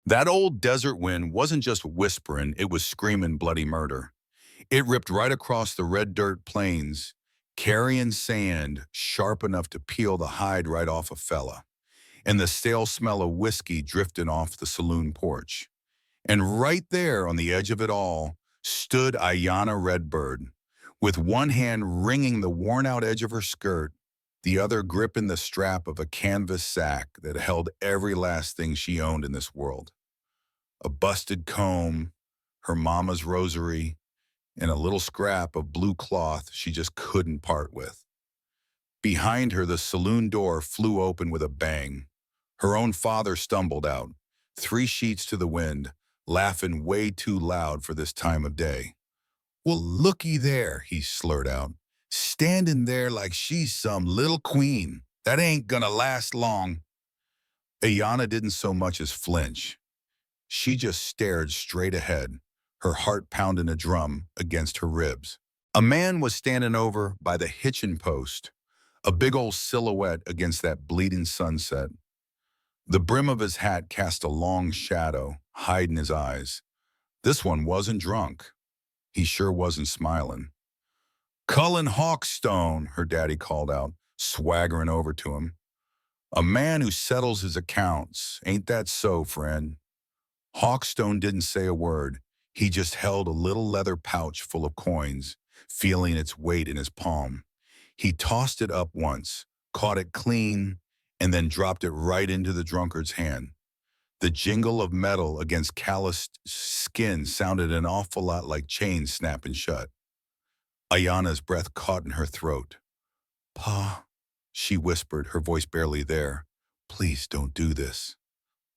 That old desert wind wasn't just whispering, it was screaming bloody murder. It ripped right across the red dirt plains, carrying sand sharp enough to peel the hide right off a fella, and the stale smell of whiskey drifting off the saloon porch. And right there on the edge of it all stood Ayanna Redbird, with one hand wringing the worn-out edge of her skirt, the other gripping the strap of a canvas sack that held every last thing she owned in this world. A busted comb, her mama's rosary, and a little scrap of blue cloth she just couldn't part with. Behind her, the saloon door flew open with a bang. Her own father stumbled out, 3 sheets to the wind, laughing way too loud for this time of day. "Well, looky there," he slurred out, "standing there like she's some little queen. That ain't gonna last long." Ayana didn't so much as flinch. She just stared straight ahead, her heart pounding a drum against her ribs. A man was standing over by the hitching post, a big old silhouette against that bleeding sunset. The brim of his hat cast a long shadow, hiding his eyes. This one wasn't drunk. He sure wasn't smiling. "Cullen Hawkstone," her daddy called out, swaggering over to him. "A man who settles his accounts. Ain't that so, friend?" Hawkstone didn't say a word. He just held a little leather pouch full of coins, feeling its weight in his palm. He tossed it up once, caught it clean, and then dropped it right into the drunkard's hand. The jingle of metal against calloused skin sounded an awful lot like chains snapping shut. Ayana's breath caught in her throat. "Pa," she whispered, her voice barely there. "Please don't do this."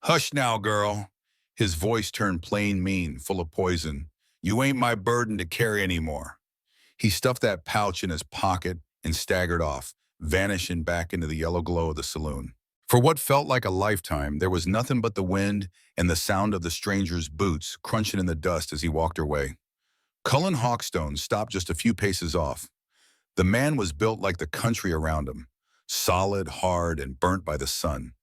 "Hush now, girl." His voice turned plain mean, full of poison. "You ain't my burden to carry anymore." He stuffed that pouch in his pocket and staggered off, vanishing back into the yellow glow of the saloon. For what felt like a lifetime, there was nothing but the wind and the sound of the stranger's boots crunching in the dust as he walked her way. Cullen Hawkstone stopped just a few paces off. The man was built like the country around him, solid, hard, and burnt by the sun.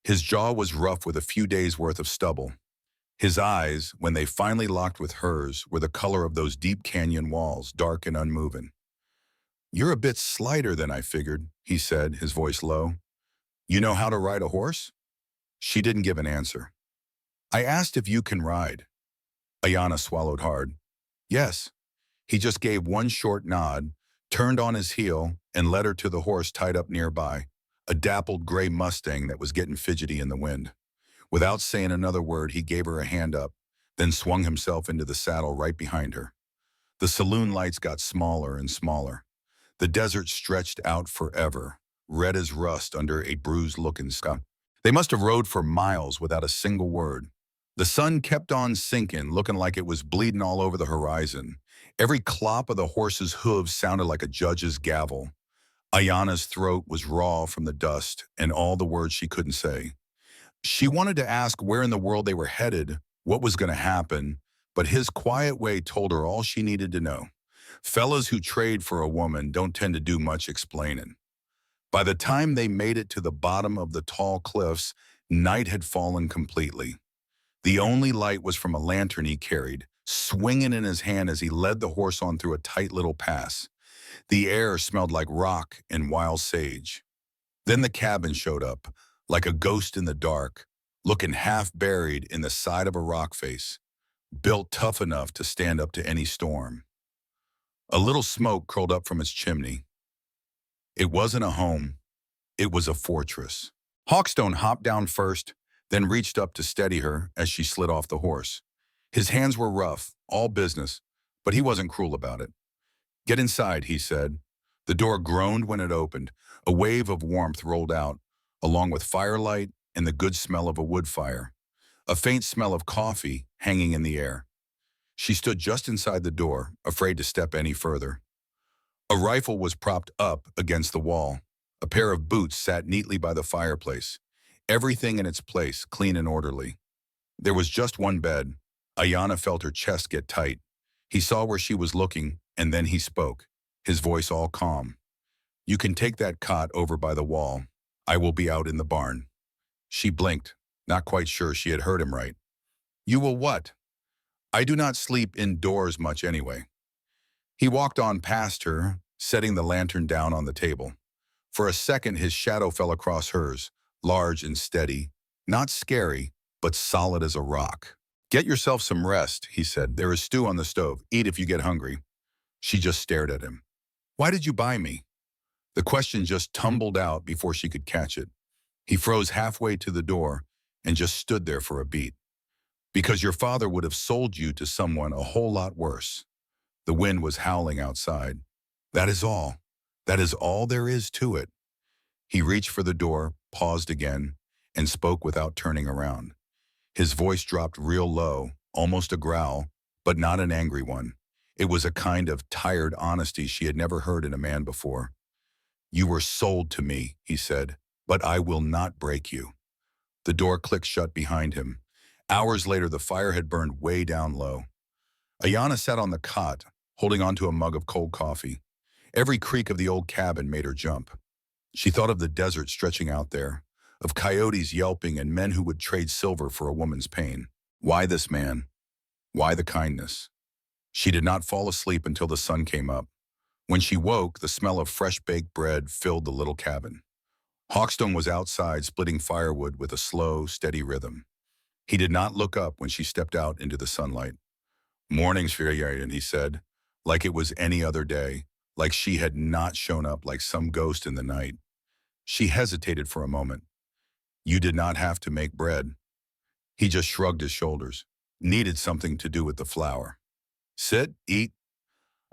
His jaw was rough with a few days' worth of stubble. His eyes, when they finally locked with hers, were the color of those deep canyon walls, dark and unmoving. "You're a bit slighter than I figured," he said, his voice low. "You know how to ride a horse?" She didn't give an answer. "I asked if you can ride." Ayana swallowed hard. "Yes." He just gave one short nod, turned on his heel, and led her to the horse tied up nearby, a dappled gray Mustang that was getting fidgety in the wind. Without saying another word, he gave her a hand up, then swung himself into the saddle right behind her. The saloon lights got smaller and smaller. The desert stretched out forever, red as rust under a bruised-looking sky. They must have rode for miles without a single word. The sun kept on sinking, looking like it was bleeding all over the horizon. Every clop of the horse's hooves sounded like a judge's gavel. Ayana's throat was raw from the dust and all the words she couldn't say. She wanted to ask where in the world they were headed, what was going to happen, but his quiet way told her all she needed to know. Fellas who trade for a woman don't tend to do much explaining. By the time they made it to the bottom of the tall cliffs, night had fallen completely. The only light was from a lantern he carried, swinging in his hand as he led the horse on through a tight little pass. The air smelled like rock and wild sage. Then the cabin showed up, like a ghost in the dark, looking half buried in the side of a rock face, built tough enough to stand up to any storm. A little smoke curled up from its chimney. It wasn't a home, it was a fortress. Hawkstone hopped down first, then reached up to steady her as she slid off the horse. His hands were rough, all business, but he wasn't cruel about it. "Get inside," he said. The door groaned when it opened. A wave of warmth rolled out, along with firelight and the good smell of a wood fire. A faint smell of coffee hanging in the air. She stood just inside the door, afraid to step any further. A rifle was propped up against the wall. A pair of boots sat neatly by the fireplace. Everything in its place, clean and orderly. There was just one bed. Ayana felt her chest get tight. He saw where she was looking, and then he spoke, his voice all calm. "You can take that cot over by the wall. I will be out in the barn." She blinked, not quite sure she had heard him right. You will what? I do not sleep indoors much anyway. He walked on past her, setting the lantern down on the table. For a second, his shadow fell across hers, large and steady, not scary, but solid as a rock. Get yourself some rest, he said. There is stew on the stove. Eat if you get hungry. She just stared at him. Why did you buy me? The question just tumbled out before she could catch it. He froze halfway to the door and just stood there for a beat. Because your father would have sold you to someone a whole lot worse. The wind was howling outside. That is all. That is all there is to it. He reached for the door, paused again, and spoke without turning around. His voice dropped real low, almost a growl, but not an angry one. It was a kind of tired honesty she had never heard in a man before. You were sold to me, he said, but I will not break you. The door clicked shut behind him. Hours later, the fire had burned way down low. Ayana sat on the cot, holding onto a mug of cold coffee. Every creak of the old cabin made her jump. She thought of the desert stretching out there, of coyotes yelping and men who would trade silver for a woman's pain. Why this man? Why the kindness? She did not fall asleep until the sun came up. When she woke, the smell of fresh-baked bread filled the little cabin. Hawkstone was outside splitting firewood with a slow, steady rhythm. He did not look up when she stepped out into the sunlight. Mornings, Firiayan, he said, like it was any other day, like she had not shown up like some ghost in the night. She hesitated for a moment. You did not have to make bread. He just shrugged his shoulders. Needed something to do with the flour. Sit, eat.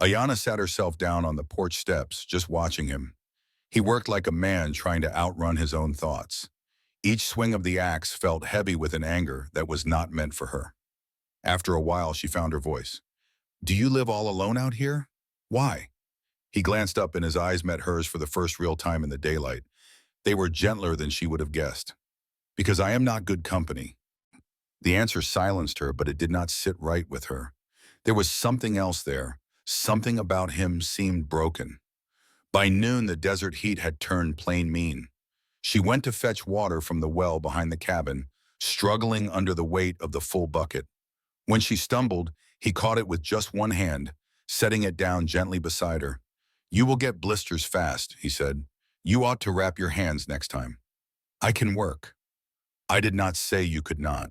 Ayana sat herself down on the porch steps, just watching him. He worked like a man trying to outrun his own thoughts. Each swing of the axe felt heavy with an anger that was not meant for her. After a while, she found her voice. Do you live all alone out here? Why? He glanced up and his eyes met hers for the first real time in the daylight. They were gentler than she would have guessed. Because I am not good company. The answer silenced her, but it did not sit right with her. There was something else there. Something about him seemed broken. By noon, the desert heat had turned plain mean. She went to fetch water from the well behind the cabin, struggling under the weight of the full bucket. When she stumbled, he caught it with just one hand, setting it down gently beside her. You will get blisters fast, he said. You ought to wrap your hands next time. I can work. I did not say you could not.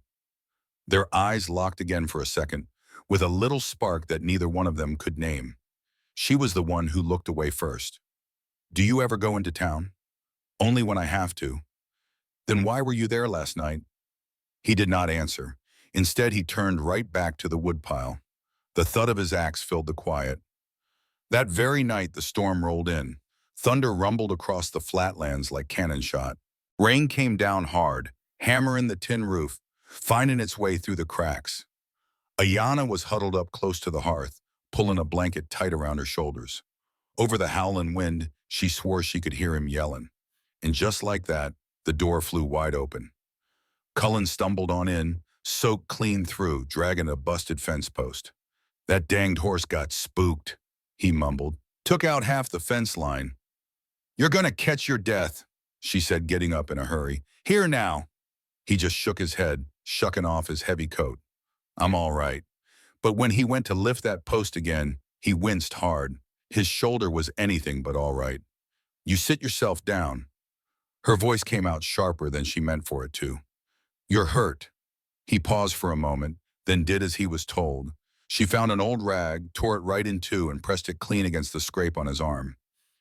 Their eyes locked again for a second, with a little spark that neither one of them could name. She was the one who looked away first. Do you ever go into town? Only when I have to. Then why were you there last night? He did not answer. Instead, he turned right back to the woodpile. The thud of his axe filled the quiet. That very night, the storm rolled in. Thunder rumbled across the flatlands like cannon shot. Rain came down hard, hammering the tin roof, finding its way through the cracks. Ayana was huddled up close to the hearth, pulling a blanket tight around her shoulders. Over the howling wind, she swore she could hear him yelling. And just like that, the door flew wide open. Cullen stumbled on in, soaked clean through, dragging a busted fence post. That danged horse got spooked, he mumbled. Took out half the fence line. You're gonna catch your death, she said, getting up in a hurry. Here now. He just shook his head, shucking off his heavy coat. I'm all right. But when he went to lift that post again, he winced hard. His shoulder was anything but all right. You sit yourself down. Her voice came out sharper than she meant for it to. You're hurt. He paused for a moment, then did as he was told. She found an old rag, tore it right in two, and pressed it clean against the scrape on his arm.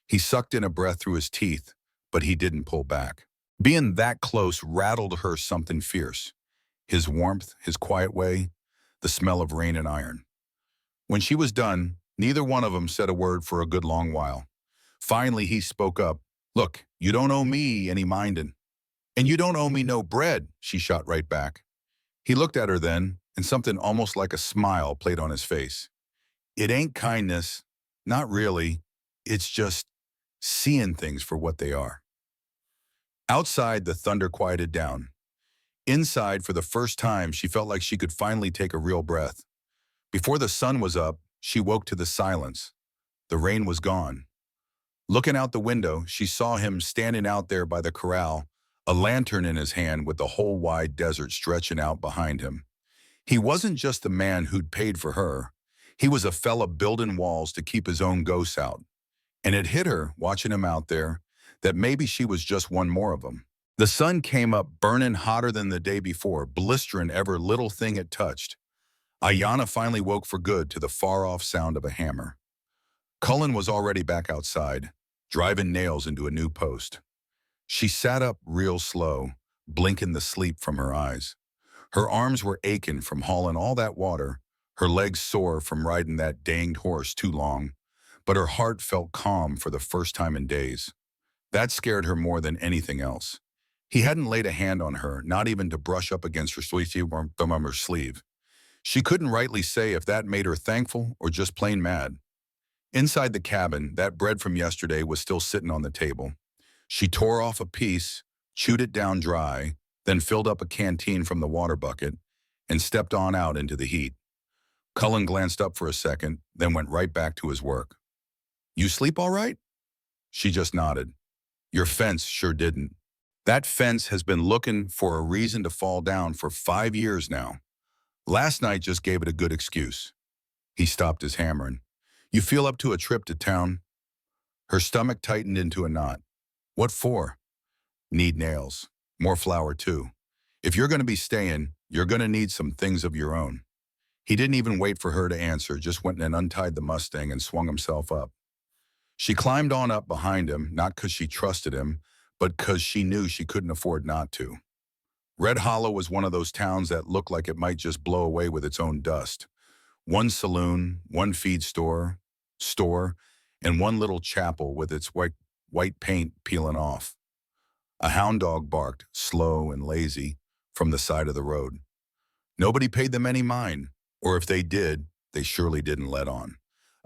He sucked in a breath through his teeth, but he didn't pull back. Being that close rattled her something fierce. His warmth, his quiet way, the smell of rain and iron. When she was done, neither one of them said a word for a good long while. Finally, he spoke up. Look, you don't owe me any mindin'. And you don't owe me no bread, she shot right back. He looked at her then, and something almost like a smile played on his face. It ain't kindness, not really. It's just seeing things for what they are. Outside, the thunder quieted down. Inside, for the first time, she felt like she could finally take a real breath. Before the sun was up, she woke to the silence. The rain was gone. Looking out the window, she saw him standing out there by the corral, a lantern in his hand with the whole wide desert stretching out behind him. He wasn't just the man who'd paid for her. He was a fella building walls to keep his own ghosts out. And it hit her, watching him out there, that maybe she was just one more of them. The sun came up burning hotter than the day before, blistering every little thing it touched. Ayanna finally woke for good to the far-off sound of a hammer. Cullen was already back outside, driving nails into a new post. She sat up real slow, blinking the sleep from her eyes. Her arms were aching from hauling all that water, her legs sore from riding that danged horse too long, but her heart felt calm for the first time in days. That scared her more than anything else. He hadn't laid a hand on her, not even to brush up against her thumb on her sleeve. She couldn't rightly say if that made her thankful or just plain mad. Inside the cabin, that bread from yesterday was still sitting on the table. She tore off a piece, chewed it down dry, then filled up a canteen from the water bucket and stepped on out into the heat. Cullen glanced up for a second, then went right back to his work. "You sleep all right?" She just nodded. "Your fence sure didn't. That fence has been looking for a reason to fall down for 5 years now. Last night just gave it a good excuse." He stopped his hammering. "You feel up to a trip to town?" Her stomach tightened into a knot. "What for?" "Need nails. More flour, too. If you're going to be staying, you're going to need some things of your own." He didn't even wait for her to answer, just went and untied the Mustang and swung himself up. She climbed on up behind him, not because she trusted him, but because she knew she couldn't afford not to. Red Hollow was one of those towns that looked like it might just blow away with its own dust. One saloon, one feed store, and one little chapel with its white paint peeling off. A hound dog barked, slow and lazy, from the side of the road. Nobody paid them any mind, or if they did, they surely didn't let on.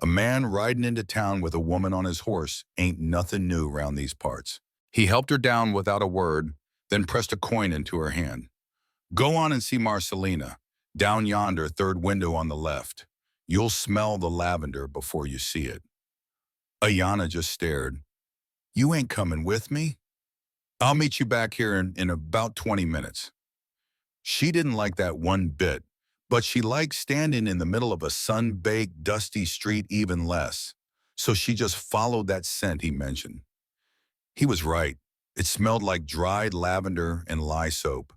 A man riding into town with a woman on his horse ain't nothing new around these parts. He helped her down without a word, then pressed a coin into her hand. "Go on and see Marcelina, down yonder, third window on the left. You'll smell the lavender before you see it." Ayanna just stared. "You ain't coming with me?" "I'll meet you back here in about 20 minutes. She didn't like that one bit, but she liked standing in the middle of a sun-baked, dusty street even less. So she just followed that scent he mentioned. He was right. It smelled like dried lavender and lye soap.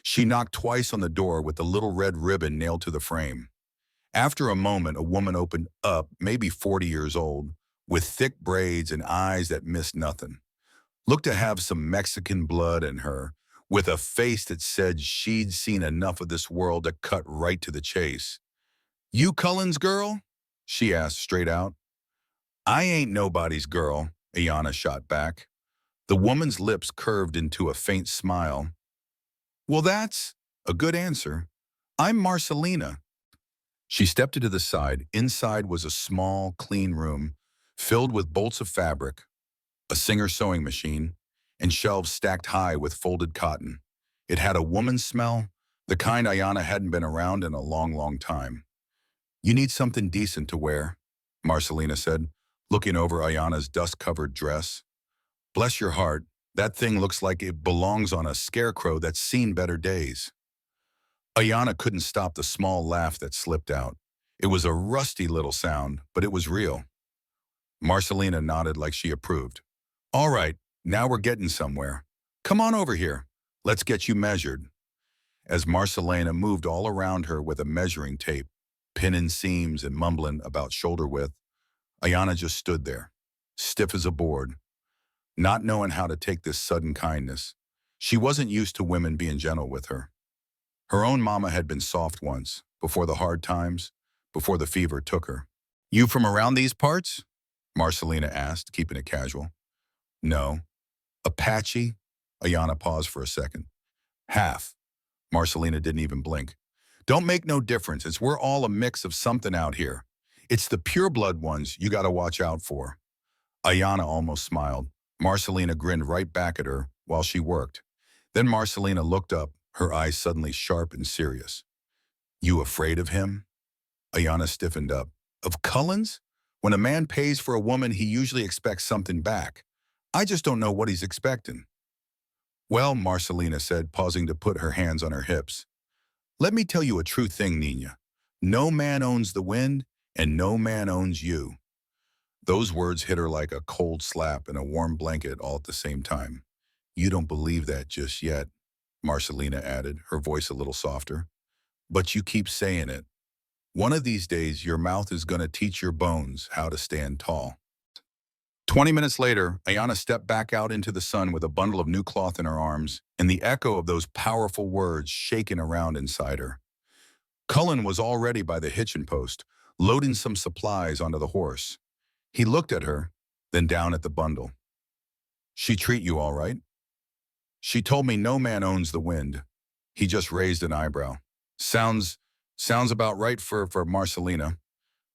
She knocked twice on the door with the little red ribbon nailed to the frame. After a moment, a woman opened up, maybe 40 years old, with thick braids and eyes that missed nothing. Looked to have some Mexican blood in her, with a face that said she'd seen enough of this world to cut right to the chase. "You Cullen's girl?" she asked straight out. "I ain't nobody's girl," Ayanna shot back. The woman's lips curved into a faint smile. "Well, that's a good answer. I'm Marcelina." She stepped to the side. Inside was a small, clean room, filled with bolts of fabric, a Singer sewing machine, and shelves stacked high with folded cotton. It had a woman's smell, the kind Ayanna hadn't been around in a long, long time. "You need something decent to wear," Marcelina said, looking over Ayanna's dust-covered dress. "Bless your heart, that thing looks like it belongs on a scarecrow that's seen better days." Ayanna couldn't stop the small laugh that slipped out. It was a rusty little sound, but it was real. Marcelina nodded like she approved. "All right, now we're getting somewhere. Come on over here. Let's get you measured." As Marcelina moved all around her with a measuring tape, pinning seams and mumbling about shoulder width, Ayanna just stood there, stiff as a board, not knowing how to take this sudden kindness. She wasn't used to women being gentle with her. Her own mama had been soft once, before the hard times, before the fever took her. "You from around these parts?" Marcelina asked, keeping it casual. "No." "Apache?" Ayanna paused for a second. "Half." Marcelina didn't even blink. "Don't make no difference, as we're all a mix of something out here. It's the pure-blood ones you gotta watch out for." Ayanna almost smiled. Marcelina grinned right back at her while she worked. Then Marcelina looked up, her eyes suddenly sharp and serious. "You afraid of him?" Ayanna stiffened up. "Of Cullen's? When a man pays for a woman, he usually expects something back. I just don't know what he's expecting." Well, Marcelina said, pausing to put her hands on her hips. Let me tell you a true thing, Nina. No man owns the wind, and no man owns you. Those words hit her like a cold slap and a warm blanket all at the same time. You don't believe that just yet, Marcelina added, her voice a little softer. But you keep saying it. One of these days, your mouth is going to teach your bones how to stand tall. 20 minutes later, Ayana stepped back out into the sun with a bundle of new cloth in her arms and the echo of those powerful words shaking around inside her. Cullen was already by the hitching post, loading some supplies onto the horse. He looked at her, then down at the bundle. She treat you all right? She told me no man owns the wind. He just raised an eyebrow. Sounds about right for Marcelina.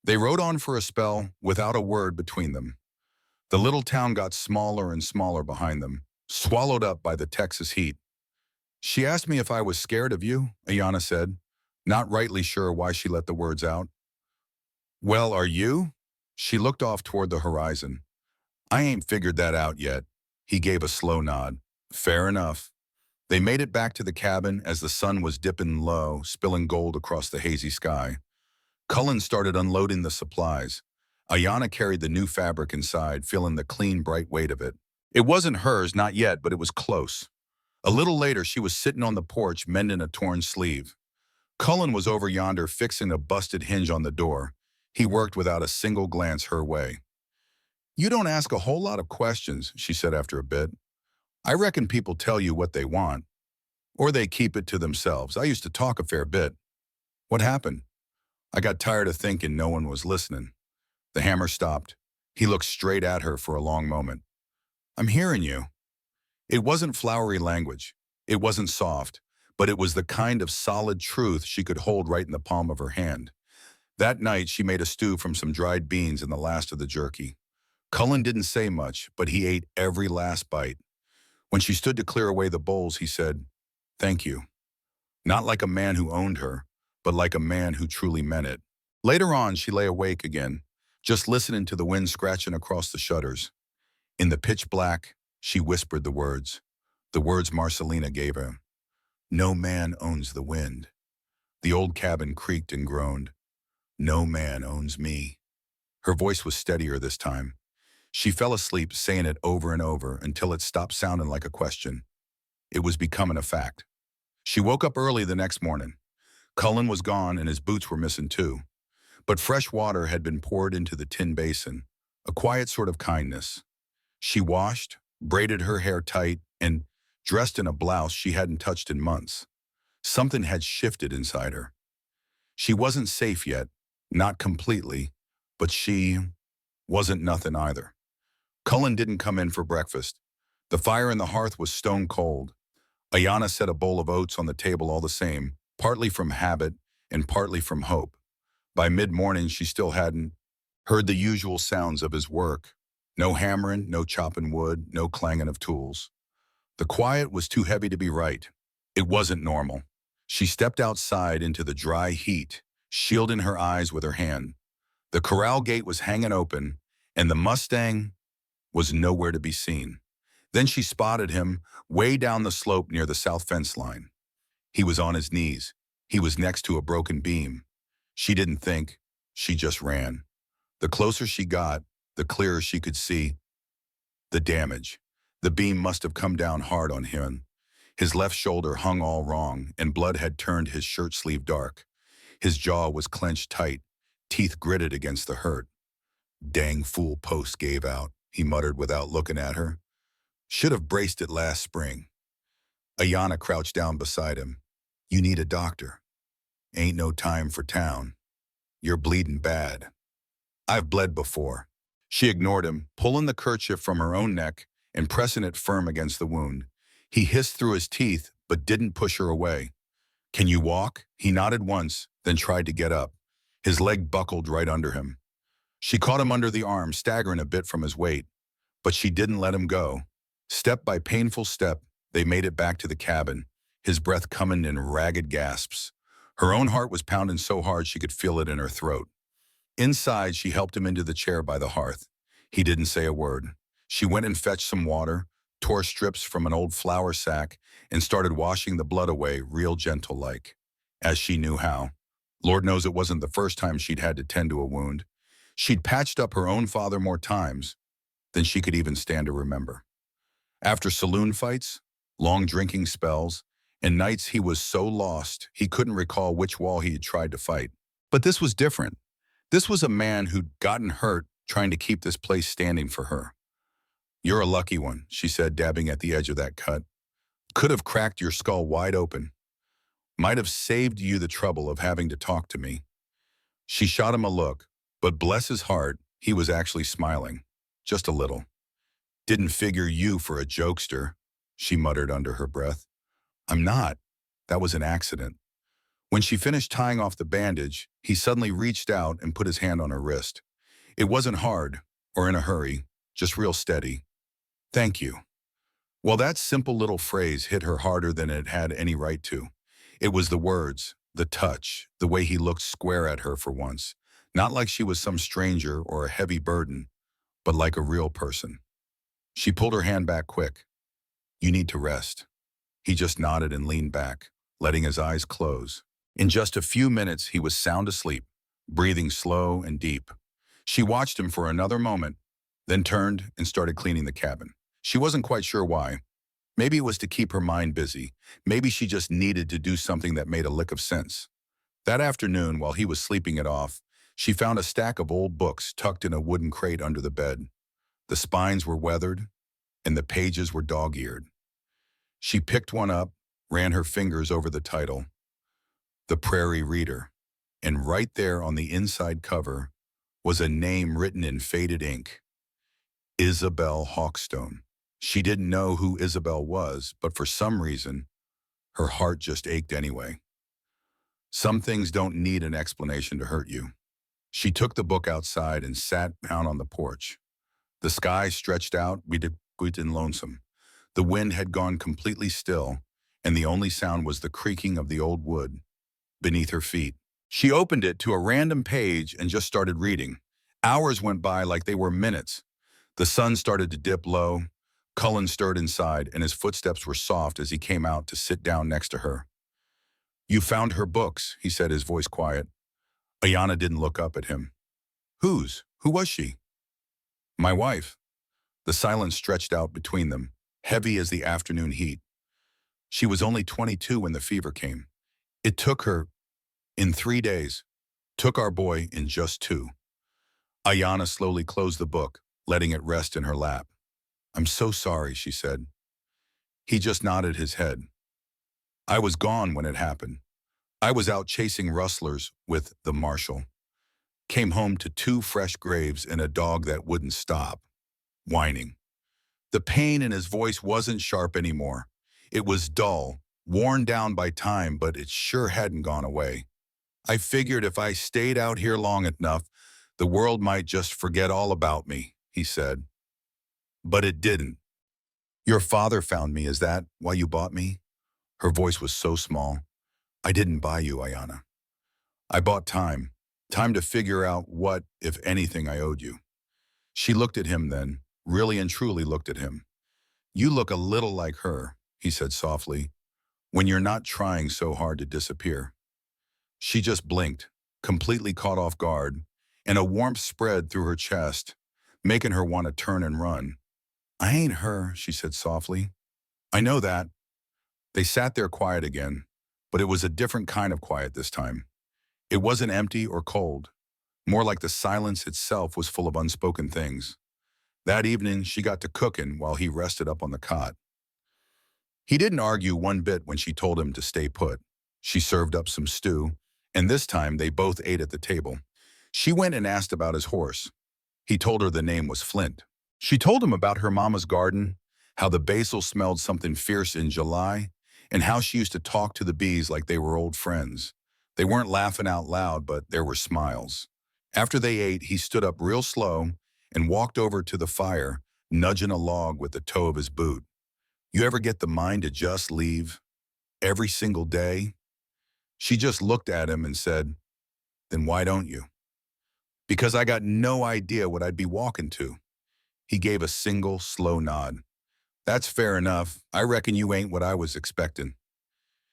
They rode on for a spell without a word between them. The little town got smaller and smaller behind them, swallowed up by the Texas heat. She asked me if I was scared of you, Ayana said, not rightly sure why she let the words out. Well, are you? She looked off toward the horizon. I ain't figured that out yet. He gave a slow nod. Fair enough. They made it back to the cabin as the sun was dipping low, spilling gold across the hazy sky. Cullen started unloading the supplies. Ayana carried the new fabric inside, feeling the clean, bright weight of it. It wasn't hers, not yet, but it was close. A little later, she was sitting on the porch, mending a torn sleeve. Cullen was over yonder, fixing a busted hinge on the door. He worked without a single glance her way. You don't ask a whole lot of questions, she said after a bit. I reckon people tell you what they want, or they keep it to themselves. I used to talk a fair bit. What happened? I got tired of thinking no one was listening. The hammer stopped. He looked straight at her for a long moment. I'm hearing you. It wasn't flowery language. It wasn't soft, but it was the kind of solid truth she could hold right in the palm of her hand. That night, she made a stew from some dried beans and the last of the jerky. Cullen didn't say much, but he ate every last bite. When she stood to clear away the bowls, he said, Thank you. Not like a man who owned her, but like a man who truly meant it. Later on, she lay awake again, just listening to the wind scratching across the shutters. In the pitch black, she whispered the words Marcelina gave her. No man owns the wind. The old cabin creaked and groaned. No man owns me. Her voice was steadier this time. She fell asleep saying it over and over until it stopped sounding like a question. It was becoming a fact. She woke up early the next morning. Cullen was gone and his boots were missing too. But fresh water had been poured into the tin basin, a quiet sort of kindness. She washed, braided her hair tight, and dressed in a blouse she hadn't touched in months. Something had shifted inside her. She wasn't safe yet, not completely, but she wasn't nothing either. Cullen didn't come in for breakfast. The fire in the hearth was stone cold. Ayana set a bowl of oats on the table all the same, partly from habit and partly from hope. By mid-morning, she still hadn't heard the usual sounds of his work. No hammering, no chopping wood, no clanging of tools. The quiet was too heavy to be right. It wasn't normal. She stepped outside into the dry heat, shielding her eyes with her hand. The corral gate was hanging open, and the Mustang was nowhere to be seen. Then she spotted him way down the slope near the south fence line. He was on his knees. He was next to a broken beam. She didn't think, she just ran. The closer she got, the clearer she could see the damage. The beam must have come down hard on him. His left shoulder hung all wrong, and blood had turned his shirt sleeve dark. His jaw was clenched tight, teeth gritted against the hurt. Dang fool post gave out, he muttered without looking at her. Should have braced it last spring. Ayana crouched down beside him. You need a doctor. Ain't no time for town. You're bleeding bad. I've bled before. She ignored him, pulling the kerchief from her own neck and pressing it firm against the wound. He hissed through his teeth, but didn't push her away. Can you walk? He nodded once, then tried to get up. His leg buckled right under him. She caught him under the arm, staggering a bit from his weight. But she didn't let him go. Step by painful step, they made it back to the cabin, his breath coming in ragged gasps. Her own heart was pounding so hard she could feel it in her throat. Inside, she helped him into the chair by the hearth. He didn't say a word. She went and fetched some water, tore strips from an old flour sack, and started washing the blood away real gentle-like, as she knew how. Lord knows it wasn't the first time she'd had to tend to a wound. She'd patched up her own father more times than she could even stand to remember. After saloon fights, long drinking spells, and nights he was so lost he couldn't recall which wall he had tried to fight. But this was different. This was a man who'd gotten hurt trying to keep this place standing for her. "You're a lucky one," she said, dabbing at the edge of that cut. "Could have cracked your skull wide open. Might have saved you the trouble of having to talk to me." She shot him a look, but bless his heart, he was actually smiling. Just a little. "Didn't figure you for a jokester," she muttered under her breath. "I'm not. That was an accident." When she finished tying off the bandage, he suddenly reached out and put his hand on her wrist. It wasn't hard or in a hurry, just real steady. "Thank you." Well, that simple little phrase hit her harder than it had any right to. It was the words, the touch, the way he looked square at her for once. Not like she was some stranger or a heavy burden, but like a real person. She pulled her hand back quick. "You need to rest." He just nodded and leaned back, letting his eyes close. In just a few minutes, he was sound asleep, breathing slow and deep. She watched him for another moment, then turned and started cleaning the cabin. She wasn't quite sure why. Maybe it was to keep her mind busy. Maybe she just needed to do something that made a lick of sense. That afternoon, while he was sleeping it off, she found a stack of old books tucked in a wooden crate under the bed. The spines were weathered, and the pages were dog-eared. She picked one up, ran her fingers over the title, The Prairie Reader, and right there on the inside cover was a name written in faded ink. Isabel Hawkstone. She didn't know who Isabel was, but for some reason, her heart just ached anyway. Some things don't need an explanation to hurt you. She took the book outside and sat down on the porch. The sky stretched out, wide and lonesome. The wind had gone completely still, and the only sound was the creaking of the old wood beneath her feet. She opened it to a random page and just started reading. Hours went by like they were minutes. The sun started to dip low. Cullen stirred inside, and his footsteps were soft as he came out to sit down next to her. "You found her books," he said, his voice quiet. Ayanna didn't look up at him. "Whose? Who was she?" "My wife." The silence stretched out between them, heavy as the afternoon heat. "She was only 22 when the fever came. It took her in 3 days. Took our boy in just 2. Ayanna slowly closed the book, letting it rest in her lap. "I'm so sorry," she said. He just nodded his head. "I was gone when it happened. I was out chasing rustlers with the marshal. Came home to 2 fresh graves and a dog that wouldn't stop, whining." The pain in his voice wasn't sharp anymore. It was dull, worn down by time, but it sure hadn't gone away. "I figured if I stayed out here long enough, the world might just forget all about me," he said. "But it didn't. Your father found me, is that why you bought me?" Her voice was so small. "I didn't buy you, Ayanna. I bought time. Time to figure out what, if anything, I owed you." She looked at him then, really and truly looked at him. "You look a little like her," he said softly, "when you're not trying so hard to disappear." She just blinked, completely caught off guard, and a warmth spread through her chest, making her want to turn and run. "I ain't her," she said softly. "I know that." They sat there quiet again, but it was a different kind of quiet this time. It wasn't empty or cold. More like the silence itself was full of unspoken things. That evening, she got to cooking while he rested up on the cot. He didn't argue one bit when she told him to stay put. She served up some stew, and this time they both ate at the table. She went and asked about his horse. He told her the name was Flint. She told him about her mama's garden, how the basil smelled something fierce in July, and how she used to talk to the bees like they were old friends. They weren't laughing out loud, but there were smiles. After they ate, he stood up real slow and walked over to the fire, nudging a log with the toe of his boot. "You ever get the mind to just leave? Every single day?" She just looked at him and said, "Then why don't you?" "Because I got no idea what I'd be walking to." He gave a single, slow nod. That's fair enough. I reckon you ain't what I was expecting.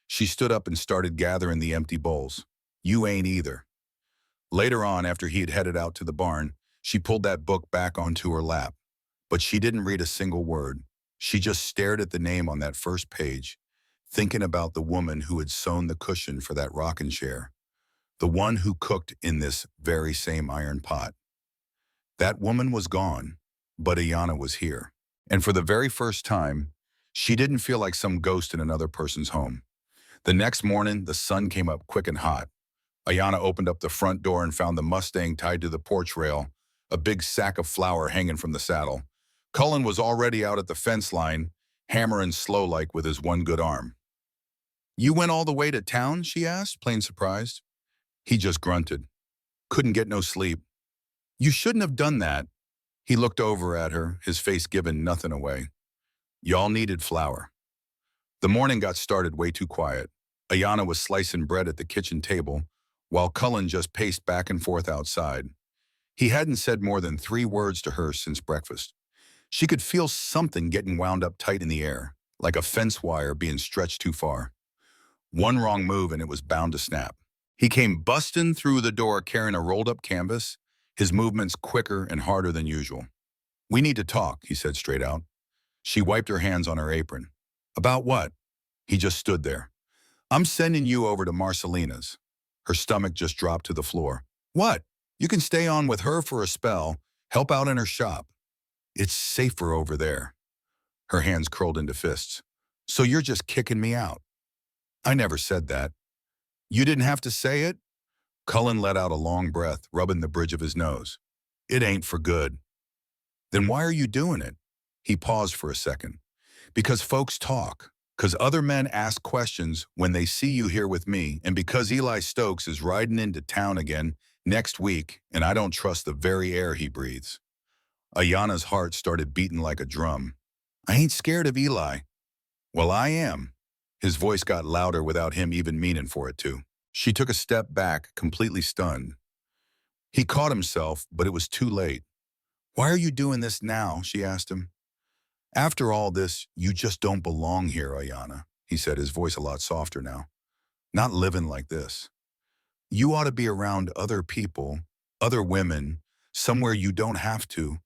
She stood up and started gathering the empty bowls. You ain't either. Later on, after he had headed out to the barn, she pulled that book back onto her lap. But she didn't read a single word. She just stared at the name on that first page, thinking about the woman who had sewn the cushion for that rocking chair, the one who cooked in this very same iron pot. That woman was gone, but Ayana was here. And for the very first time, she didn't feel like some ghost in another person's home. The next morning, the sun came up quick and hot. Ayana opened up the front door and found the Mustang tied to the porch rail, a big sack of flour hanging from the saddle. Cullen was already out at the fence line, hammering slow-like with his one good arm. "You went all the way to town?" she asked, plain surprised. He just grunted. "Couldn't get no sleep." "You shouldn't have done that." He looked over at her, his face giving nothing away. "Y'all needed flour." The morning got started way too quiet. Ayana was slicing bread at the kitchen table, while Cullen just paced back and forth outside. He hadn't said more than 3 words to her since breakfast. She could feel something getting wound up tight in the air, like a fence wire being stretched too far. One wrong move and it was bound to snap. He came busting through the door carrying a rolled-up canvas, his movements quicker and harder than usual. "We need to talk," he said straight out. She wiped her hands on her apron. "About what?" He just stood there. "I'm sending you over to Marcelina's." Her stomach just dropped to the floor. "What? You can stay on with her for a spell, help out in her shop. It's safer over there." Her hands curled into fists. "So you're just kicking me out?" "I never said that." "You didn't have to say it?" Cullen let out a long breath, rubbing the bridge of his nose. "It ain't for good." "Then why are you doing it?" He paused for a second. "Because folks talk. Because other men ask questions when they see you here with me, and because Eli Stokes is riding into town again next week, and I don't trust the very air he breathes." Ayana's heart started beating like a drum. "I ain't scared of Eli." "Well, I am." His voice got louder without him even meaning for it to. She took a step back, completely stunned. He caught himself, but it was too late. "Why are you doing this now?" she asked him. "After all this, you just don't belong here, Ayana," he said, his voice a lot softer now. "Not living like this. You ought to be around other people, other women, somewhere you don't have to.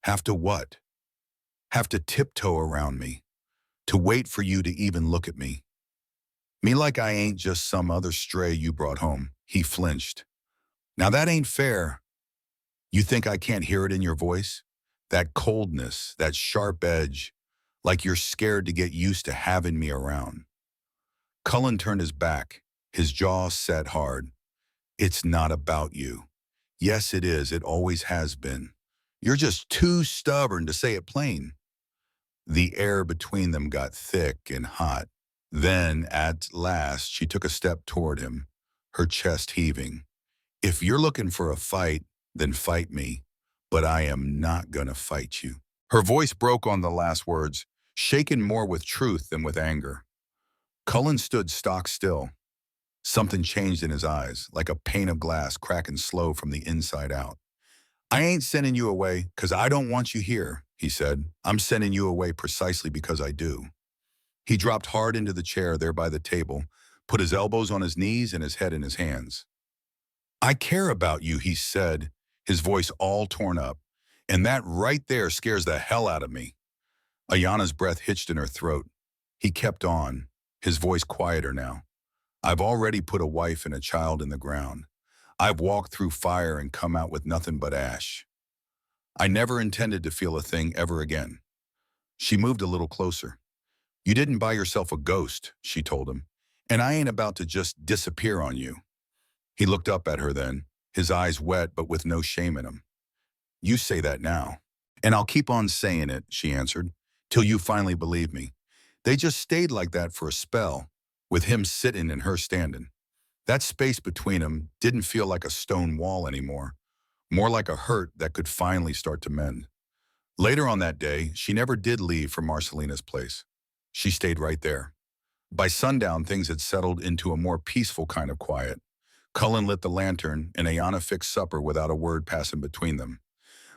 Have to what?" "Have to tiptoe around me, to wait for you to even look at me. Me like I ain't just some other stray you brought home." He flinched. "Now that ain't fair." "You think I can't hear it in your voice? That coldness, that sharp edge, like you're scared to get used to having me around." Cullen turned his back, his jaw set hard. "It's not about you." "Yes, it is. It always has been. You're just too stubborn to say it plain." The air between them got thick and hot. Then, at last, she took a step toward him, her chest heaving. "If you're looking for a fight, then fight me. But I am not gonna fight you." Her voice broke on the last words, shaken more with truth than with anger. Cullen stood stock still. Something changed in his eyes, like a pane of glass cracking slow from the inside out. "I ain't sending you away because I don't want you here," he said. "I'm sending you away precisely because I do." He dropped hard into the chair there by the table, put his elbows on his knees and his head in his hands. "I care about you," he said, his voice all torn up. "And that right there scares the hell out of me." Ayana's breath hitched in her throat. He kept on, his voice quieter now. "I've already put a wife and a child in the ground. I've walked through fire and come out with nothing but ash. I never intended to feel a thing ever again." She moved a little closer. "You didn't buy yourself a ghost," she told him, "and I ain't about to just disappear on you." He looked up at her then, his eyes wet but with no shame in them. "You say that now." "And I'll keep on saying it," she answered, "till you finally believe me." They just stayed like that for a spell, with him sitting and her standing. That space between them didn't feel like a stone wall anymore, more like a hurt that could finally start to mend. Later on that day, she never did leave for Marcelina's place. She stayed right there. By sundown, things had settled into a more peaceful kind of quiet. Cullen lit the lantern, and Ayana fixed supper without a word passing between them.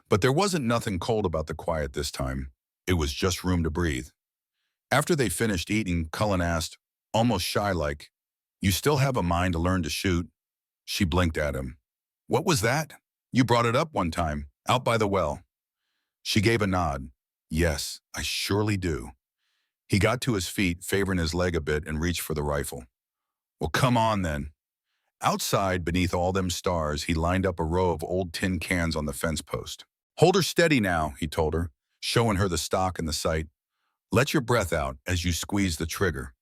But there wasn't nothing cold about the quiet this time. It was just room to breathe. After they finished eating, Cullen asked, almost shy-like, "You still have a mind to learn to shoot?" She blinked at him. "What was that? You brought it up one time, out by the well." She gave a nod. "Yes, I surely do." He got to his feet, favoring his leg a bit, and reached for the rifle. "Well, come on then." Outside, beneath all them stars, he lined up a row of old tin cans on the fence post. "Hold her steady now," he told her, showing her the stock and the sight. "Let your breath out as you squeeze the trigger."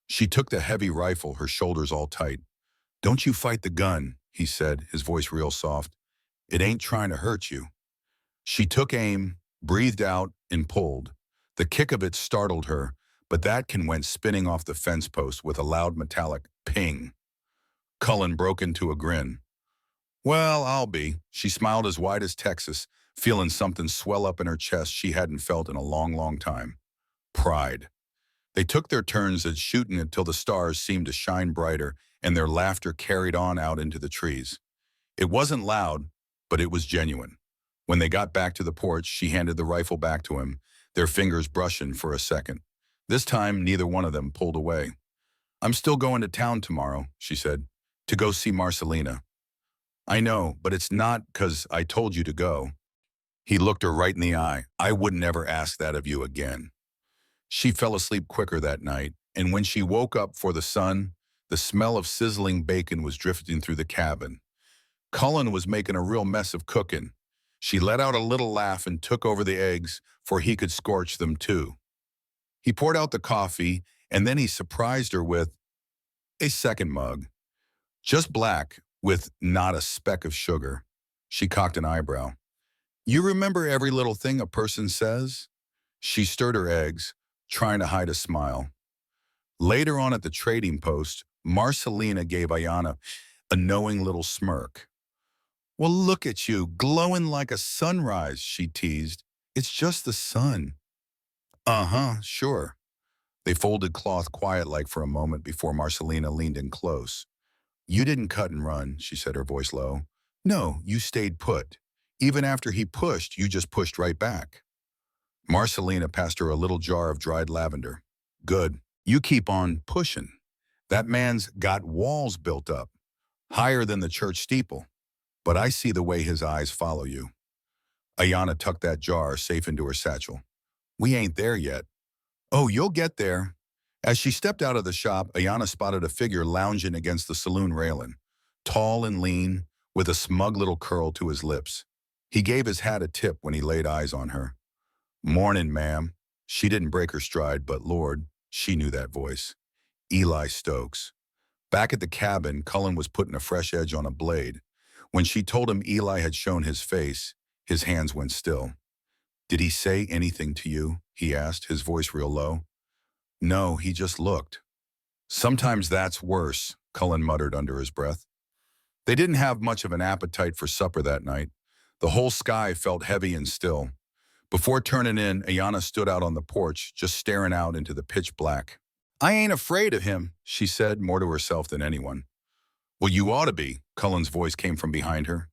She took the heavy rifle, her shoulders all tight. "Don't you fight the gun," he said, his voice real soft. "It ain't trying to hurt you." She took aim, breathed out, and pulled. The kick of it startled her, but that can went spinning off the fence post with a loud metallic ping. Cullen broke into a grin. "Well, I'll be." She smiled as wide as Texas, feeling something swell up in her chest she hadn't felt in a long, long time. Pride. They took their turns at shooting until the stars seemed to shine brighter and their laughter carried on out into the trees. It wasn't loud, but it was genuine. When they got back to the porch, she handed the rifle back to him, their fingers brushing for a second. This time, neither one of them pulled away. "I'm still going to town tomorrow," she said, "to go see Marcelina." "I know, but it's not 'cause I told you to go." He looked her right in the eye. "I wouldn't ever ask that of you again." She fell asleep quicker that night, and when she woke up for the sun, the smell of sizzling bacon was drifting through the cabin. Cullen was making a real mess of cooking. She let out a little laugh and took over the eggs, for he could scorch them too. He poured out the coffee, and then he surprised her with a second mug. Just black, with not a speck of sugar. She cocked an eyebrow. "You remember every little thing a person says?" She stirred her eggs, trying to hide a smile. Later on at the trading post, Marcelina gave Ayana a knowing little smirk. "Well, look at you, glowing like a sunrise," she teased. "It's just the sun." "Uh-huh, sure." They folded cloth quiet-like for a moment before Marcelina leaned in close. "You didn't cut and run," she said, her voice low. "No, you stayed put. Even after he pushed, you just pushed right back." Marcelina passed her a little jar of dried lavender. "Good. You keep on pushing. That man's got walls built up, higher than the church steeple. But I see the way his eyes follow you." Ayana tucked that jar safe into her satchel. "We ain't there yet." "Oh, you'll get there." As she stepped out of the shop, Ayana spotted a figure lounging against the saloon railing, tall and lean, with a smug little curl to his lips. He gave his hat a tip when he laid eyes on her. "Morning, ma'am." She didn't break her stride, but Lord, she knew that voice. Eli Stokes. Back at the cabin, Cullen was putting a fresh edge on a blade. When she told him Eli had shown his face, his hands went still. "Did he say anything to you?" he asked, his voice real low. "No, he just looked." "Sometimes that's worse," Cullen muttered under his breath. They didn't have much of an appetite for supper that night. The whole sky felt heavy and still. Before turning in, Ayana stood out on the porch, just staring out into the pitch black. "I ain't afraid of him," she said, more to herself than anyone. "Well, you ought to be," Cullen's voice came from behind her.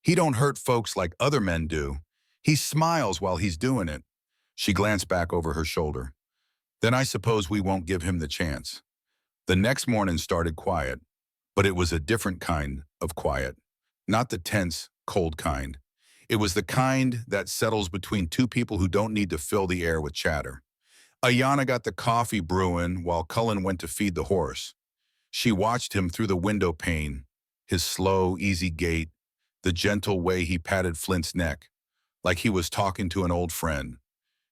"He don't hurt folks like other men do. He smiles while he's doing it." She glanced back over her shoulder. "Then I suppose we won't give him the chance." The next morning started quiet, but it was a different kind of quiet. Not the tense, cold kind. It was the kind that settles between two people who don't need to fill the air with chatter. Ayana got the coffee brewing while Cullen went to feed the horse. She watched him through the window pane, his slow, easy gait, the gentle way he patted Flint's neck, like he was talking to an old friend.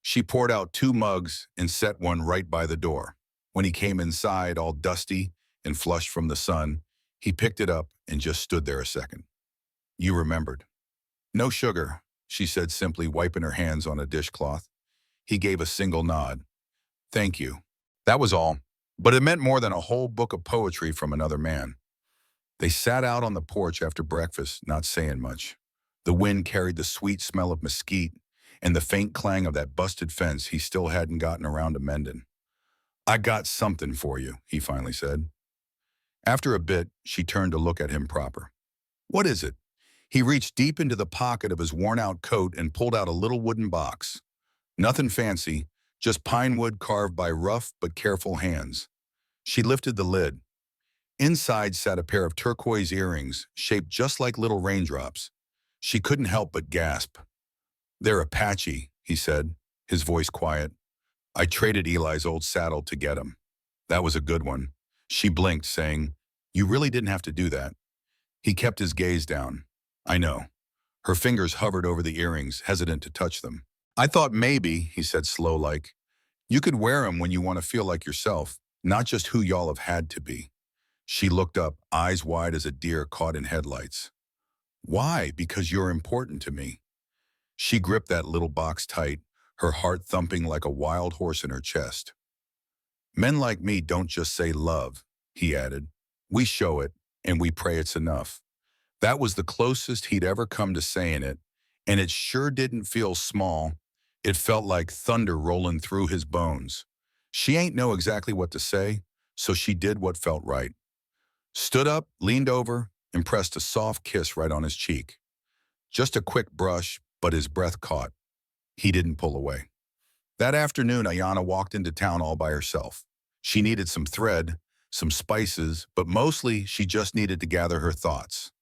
She poured out 2 mugs and set one right by the door. When he came inside, all dusty and flushed from the sun, he picked it up and just stood there a second. "You remembered." "No sugar," she said simply, wiping her hands on a dishcloth. He gave a single nod. "Thank you." That was all, but it meant more than a whole book of poetry from another man. They sat out on the porch after breakfast, not saying much. The wind carried the sweet smell of mesquite and the faint clang of that busted fence he still hadn't gotten around to mending. "I got something for you," he finally said. After a bit, she turned to look at him proper. "What is it?" He reached deep into the pocket of his worn-out coat and pulled out a little wooden box. Nothing fancy, just pine wood carved by rough but careful hands. She lifted the lid. Inside sat a pair of turquoise earrings, shaped just like little raindrops. She couldn't help but gasp. "They're Apache," he said, his voice quiet. "I traded Eli's old saddle to get 'em. That was a good one." She blinked, saying, "You really didn't have to do that." He kept his gaze down. "I know." Her fingers hovered over the earrings, hesitant to touch them. "I thought maybe," he said slow-like, "you could wear 'em when you want to feel like yourself, not just who y'all have had to be." She looked up, eyes wide as a deer caught in headlights. "Why? Because you're important to me." She gripped that little box tight, her heart thumping like a wild horse in her chest. "Men like me don't just say love," he added. "We show it, and we pray it's enough." That was the closest he'd ever come to saying it, and it sure didn't feel small. It felt like thunder rolling through his bones. She ain't know exactly what to say, so she did what felt right. Stood up, leaned over, and pressed a soft kiss right on his cheek. Just a quick brush, but his breath caught. He didn't pull away. That afternoon, Ayana walked into town all by herself. She needed some thread, some spices, but mostly she just needed to gather her thoughts.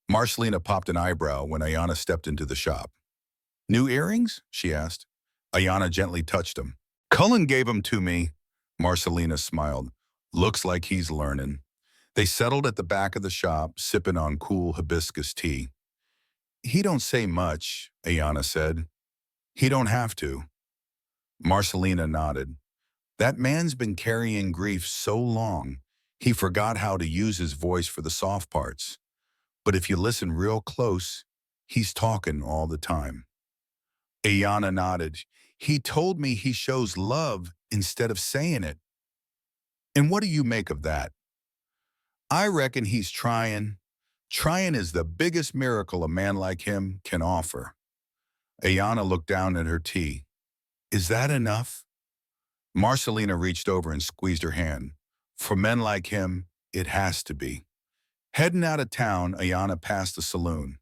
Marcelina popped an eyebrow when Ayana stepped into the shop. "New earrings?" she asked. Ayana gently touched them. "Cullen gave 'em to me." Marcelina smiled. "Looks like he's learning." They settled at the back of the shop, sipping on cool hibiscus tea. "He don't say much," Ayana said. "He don't have to." Marcelina nodded. "That man's been carrying grief so long, he forgot how to use his voice for the soft parts. But if you listen real close, he's talking all the time." Ayana nodded. "He told me he shows love instead of saying it." "And what do you make of that?" "I reckon he's trying. Trying is the biggest miracle a man like him can offer." Ayana looked down at her tea. "Is that enough?" Marcelina reached over and squeezed her hand. "For men like him, it has to be." Heading out of town, Ayana passed the saloon.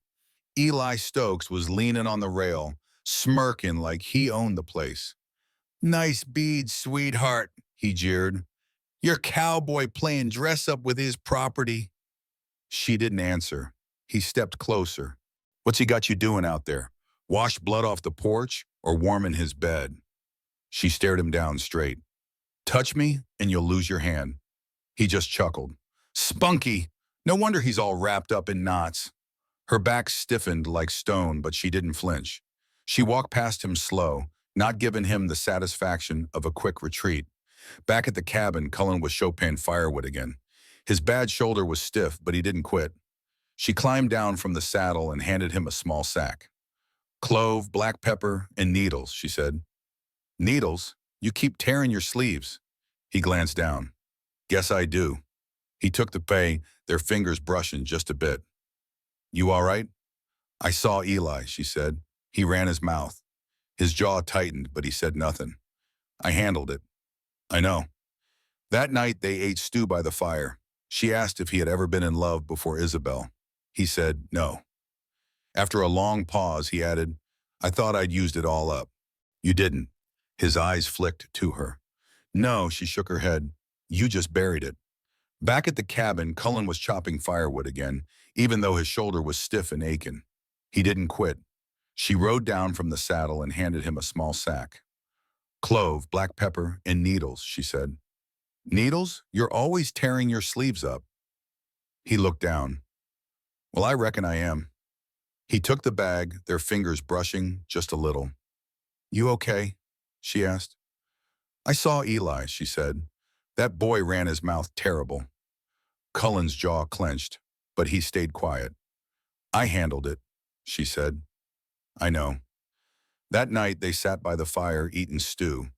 Eli Stokes was leaning on the rail, smirking like he owned the place. "Nice beads, sweetheart," he jeered. "Your cowboy playing dress-up with his property." She didn't answer. He stepped closer. "What's he got you doing out there? Wash blood off the porch or warming his bed?" She stared him down straight. "Touch me and you'll lose your hand." He just chuckled. "Spunky! No wonder he's all wrapped up in knots." Her back stiffened like stone, but she didn't flinch. She walked past him slow, not giving him the satisfaction of a quick retreat. Back at the cabin, Cullen was Chopin firewood again. His bad shoulder was stiff, but he didn't quit. She climbed down from the saddle and handed him a small sack. "Clove, black pepper, and needles," she said. "Needles? You keep tearing your sleeves." He glanced down. "Guess I do." He took the pay, their fingers brushing just a bit. "You all right?" "I saw Eli," she said. "He ran his mouth." His jaw tightened, but he said nothing. "I handled it." "I know." That night, they ate stew by the fire. She asked if he had ever been in love before Isabel. He said no. After a long pause, he added, "I thought I'd used it all up." "You didn't." His eyes flicked to her. "No," she shook her head. "You just buried it." Back at the cabin, Cullen was chopping firewood again, even though his shoulder was stiff and aching. He didn't quit. She rode down from the saddle and handed him a small sack. "Clove, black pepper, and needles," she said. "Needles? You're always tearing your sleeves up." He looked down. "Well, I reckon I am." He took the bag, their fingers brushing just a little. "You okay?" she asked. "I saw Eli," she said. "That boy ran his mouth terrible." Cullen's jaw clenched, but he stayed quiet. "I handled it," she said. "I know." That night, they sat by the fire eating stew.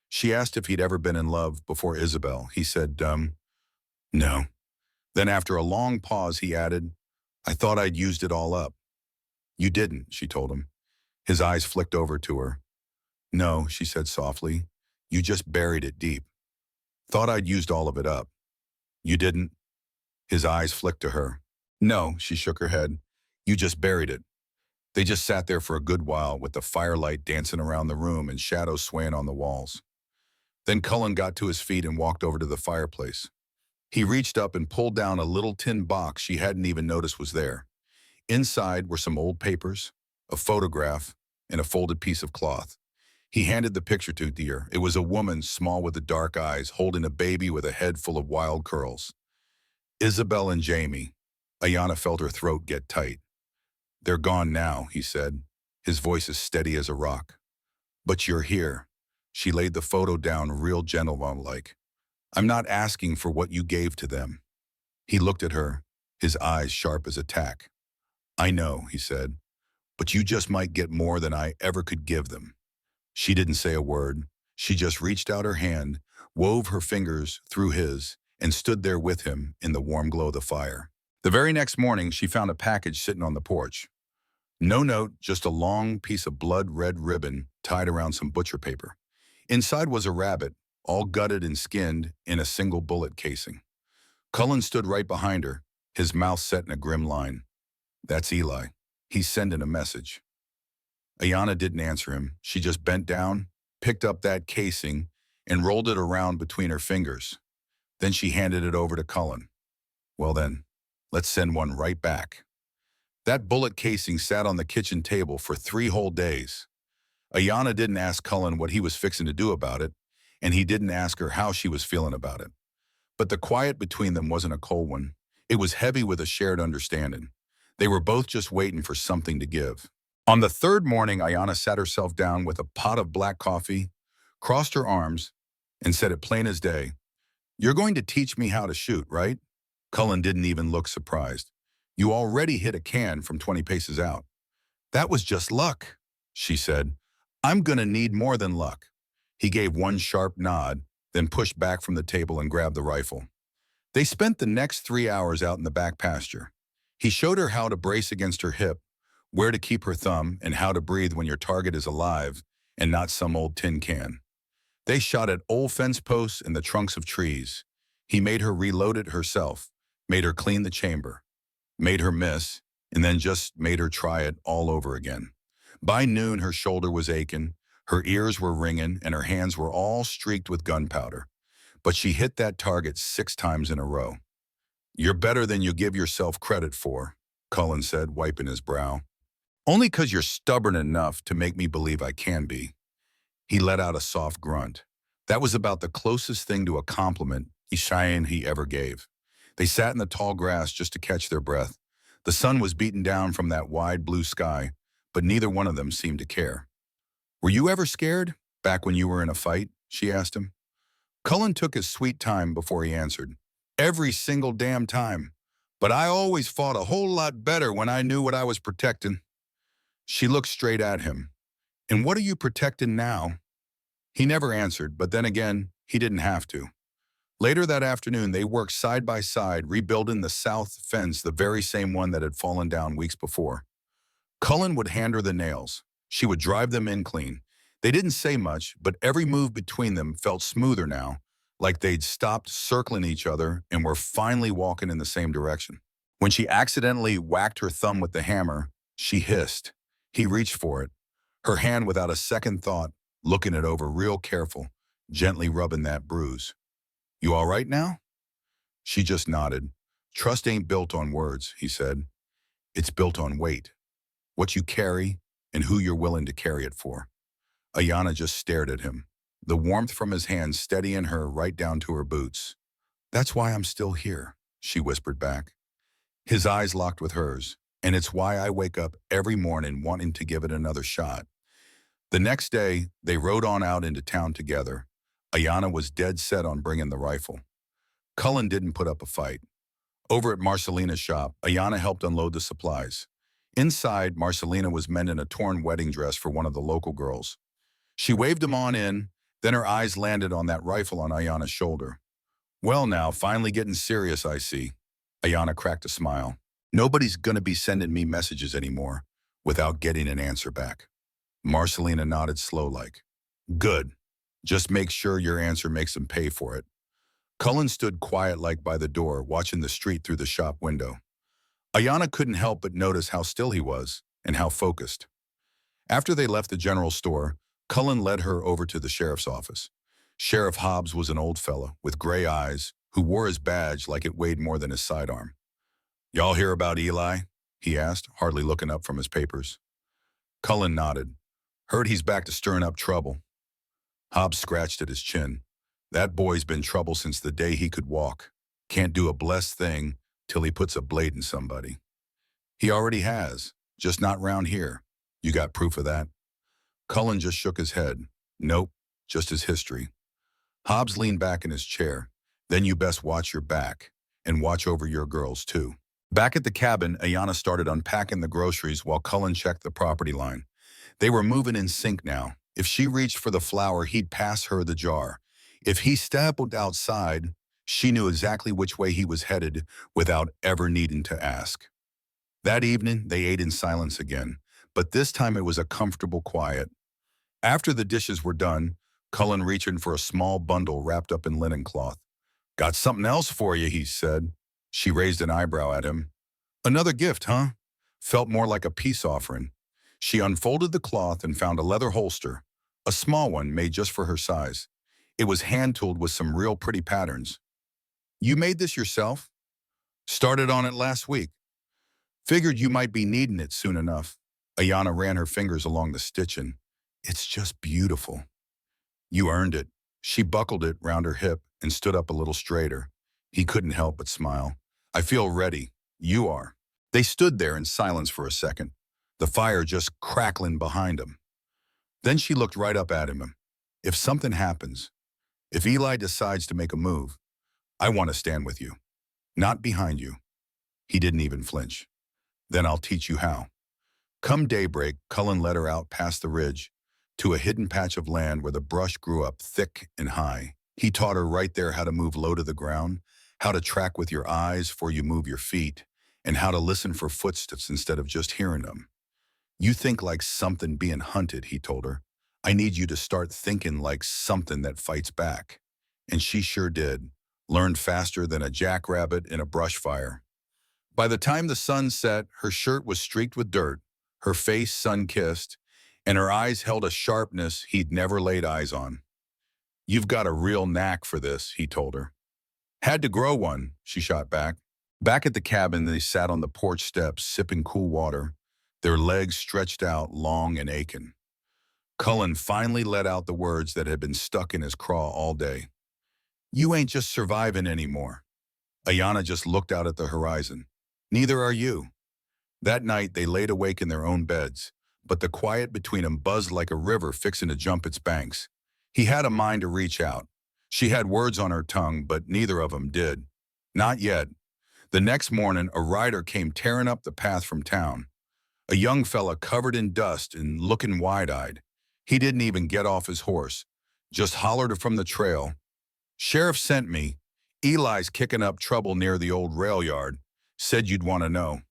She asked if he'd ever been in love before Isabel. He said, no. Then after a long pause, he added, "I thought I'd used it all up." "You didn't," she told him. His eyes flicked over to her. "No," she said softly. "You just buried it deep." "Thought I'd used all of it up." "You didn't." His eyes flicked to her. "No," she shook her head. "You just buried it." They just sat there for a good while with the firelight dancing around the room and shadows swaying on the walls. Then Cullen got to his feet and walked over to the fireplace. He reached up and pulled down a little tin box she hadn't even noticed was there. Inside were some old papers, a photograph, and a folded piece of cloth. He handed the picture to Deer. It was a woman, small with the dark eyes, holding a baby with a head full of wild curls. Isabel and Jamie. Ayana felt her throat get tight. They're gone now, he said, his voice as steady as a rock. But you're here. She laid the photo down real gentleman-like. I'm not asking for what you gave to them. He looked at her, his eyes sharp as a tack. I know, he said, but you just might get more than I ever could give them. She didn't say a word. She just reached out her hand, wove her fingers through his, and stood there with him in the warm glow of the fire. The very next morning, she found a package sitting on the porch. No note, just a long piece of blood-red ribbon tied around some butcher paper. Inside was a rabbit, all gutted and skinned in a single bullet casing. Cullen stood right behind her, his mouth set in a grim line. That's Eli. He's sending a message. Ayana didn't answer him. She just bent down, picked up that casing, and rolled it around between her fingers. Then she handed it over to Cullen. Well then, let's send one right back. That bullet casing sat on the kitchen table for 3 whole days. Ayana didn't ask Cullen what he was fixing to do about it, and he didn't ask her how she was feeling about it. But the quiet between them wasn't a cold one. It was heavy with a shared understanding. They were both just waiting for something to give. On the 3rd morning, Ayana sat herself down with a pot of black coffee, crossed her arms, and said it plain as day. You're going to teach me how to shoot, right? Cullen didn't even look surprised. You already hit a can from 20 paces out. That was just luck, she said. I'm gonna need more than luck. He gave one sharp nod, then pushed back from the table and grabbed the rifle. They spent the next 3 hours out in the back pasture. He showed her how to brace against her hip, where to keep her thumb, and how to breathe when your target is alive and not some old tin can. They shot at old fence posts and the trunks of trees. He made her reload it herself, made her clean the chamber, made her miss, and then just made her try it all over again. By noon, her shoulder was aching, her ears were ringing, and her hands were all streaked with gunpowder. But she hit that target 6 times in a row. You're better than you give yourself credit for, Cullen said, wiping his brow. Only 'cause you're stubborn enough to make me believe I can be. He let out a soft grunt. That was about the closest thing to a compliment he ever gave. They sat in the tall grass just to catch their breath. The sun was beating down from that wide blue sky, but neither one of them seemed to care. Were you ever scared, back when you were in a fight? She asked him. Cullen took his sweet time before he answered. Every single damn time. But I always fought a whole lot better when I knew what I was protecting. She looked straight at him. And what are you protecting now? He never answered, but then again, he didn't have to. Later that afternoon, they worked side by side, rebuilding the south fence, the very same one that had fallen down weeks before. Cullen would hand her the nails. She would drive them in clean. They didn't say much, but every move between them felt smoother now, like they'd stopped circling each other and were finally walking in the same direction. When she accidentally whacked her thumb with the hammer, she hissed. He reached for it, her hand without a second thought, looking it over real careful, gently rubbing that bruise. You all right now? She just nodded. Trust ain't built on words, he said. It's built on weight. What you carry and who you're willing to carry it for. Ayana just stared at him, the warmth from his hand steadying her right down to her boots. That's why I'm still here, she whispered back. His eyes locked with hers, and it's why I wake up every morning wanting to give it another shot. The next day, they rode on out into town together. Ayana was dead set on bringing the rifle. Cullen didn't put up a fight. Over at Marcelina's shop, Ayana helped unload the supplies. Inside, Marcelina was mending a torn wedding dress for one of the local girls. She waved him on in, then her eyes landed on that rifle on Ayana's shoulder. Well now, finally getting serious, I see. Ayana cracked a smile. Nobody's gonna be sending me messages anymore without getting an answer back. Marcelina nodded slow-like. Good. Just make sure your answer makes them pay for it. Cullen stood quiet-like by the door, watching the street through the shop window. Ayana couldn't help but notice how still he was. and how focused. After they left the general store, Cullen led her over to the sheriff's office. Sheriff Hobbs was an old fella with gray eyes who wore his badge like it weighed more than his sidearm. "Y'all hear about Eli?" he asked, hardly looking up from his papers. Cullen nodded. "Heard he's back to stirring up trouble." Hobbs scratched at his chin. "That boy's been trouble since the day he could walk. Can't do a blessed thing till he puts a blade in somebody." "He already has, just not round here. You got proof of that?" Cullen just shook his head. "Nope, just his history." Hobbs leaned back in his chair. "Then you best watch your back, and watch over your girls, too." Back at the cabin, Ayanna started unpacking the groceries while Cullen checked the property line. They were moving in sync now. If she reached for the flour, he'd pass her the jar. If he stepped outside, she knew exactly which way he was headed without ever needing to ask. That evening, they ate in silence again, but this time it was a comfortable quiet. After the dishes were done, Cullen reached in for a small bundle wrapped up in linen cloth. "Got something else for you," he said. She raised an eyebrow at him. "Another gift, huh?" Felt more like a peace offering. She unfolded the cloth and found a leather holster, a small one made just for her size. It was hand-tooled with some real pretty patterns. "You made this yourself?" "Started on it last week. Figured you might be needing it soon enough." Ayanna ran her fingers along the stitching. "It's just beautiful." "You earned it." She buckled it round her hip and stood up a little straighter. He couldn't help but smile. "I feel ready. You are." They stood there in silence for a second, the fire just crackling behind them. Then she looked right up at him. "If something happens, if Eli decides to make a move, I want to stand with you, not behind you." He didn't even flinch. "Then I'll teach you how." Come daybreak, Cullen led her out past the ridge to a hidden patch of land where the brush grew up thick and high. He taught her right there how to move low to the ground, how to track with your eyes before you move your feet, and how to listen for footsteps instead of just hearing them. "You think like something being hunted," he told her. "I need you to start thinking like something that fights back." And she sure did, learned faster than a jackrabbit in a brush fire. By the time the sun set, her shirt was streaked with dirt, her face sun-kissed, and her eyes held a sharpness he'd never laid eyes on. "You've got a real knack for this," he told her. "Had to grow one," she shot back. Back at the cabin, they sat on the porch steps, sipping cool water, their legs stretched out, long and aching. Cullen finally let out the words that had been stuck in his craw all day. "You ain't just surviving anymore." Ayanna just looked out at the horizon. "Neither are you." That night, they laid awake in their own beds, but the quiet between them buzzed like a river fixing to jump its banks. He had a mind to reach out. She had words on her tongue, but neither of them did. Not yet. The next morning, a rider came tearing up the path from town. A young fella covered in dust and looking wide-eyed. He didn't even get off his horse, just hollered from the trail. "Sheriff sent me. Eli's kicking up trouble near the old rail yard. Said you'd want to know."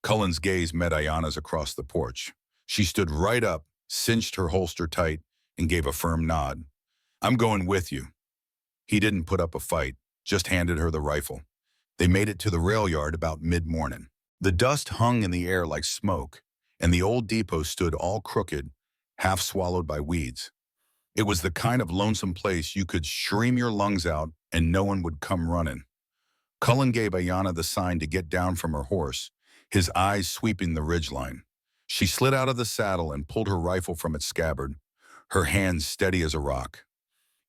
Cullen's gaze met Ayanna's across the porch. She stood right up, cinched her holster tight, and gave a firm nod. "I'm going with you." He didn't put up a fight, just handed her the rifle. They made it to the rail yard about mid-morning. The dust hung in the air like smoke, and the old depot stood all crooked, half swallowed by weeds. It was the kind of lonesome place you could scream your lungs out and no one would come running. Cullen gave Ayanna the sign to get down from her horse, his eyes sweeping the ridgeline. She slid out of the saddle and pulled her rifle from its scabbard, her hands steady as a rock.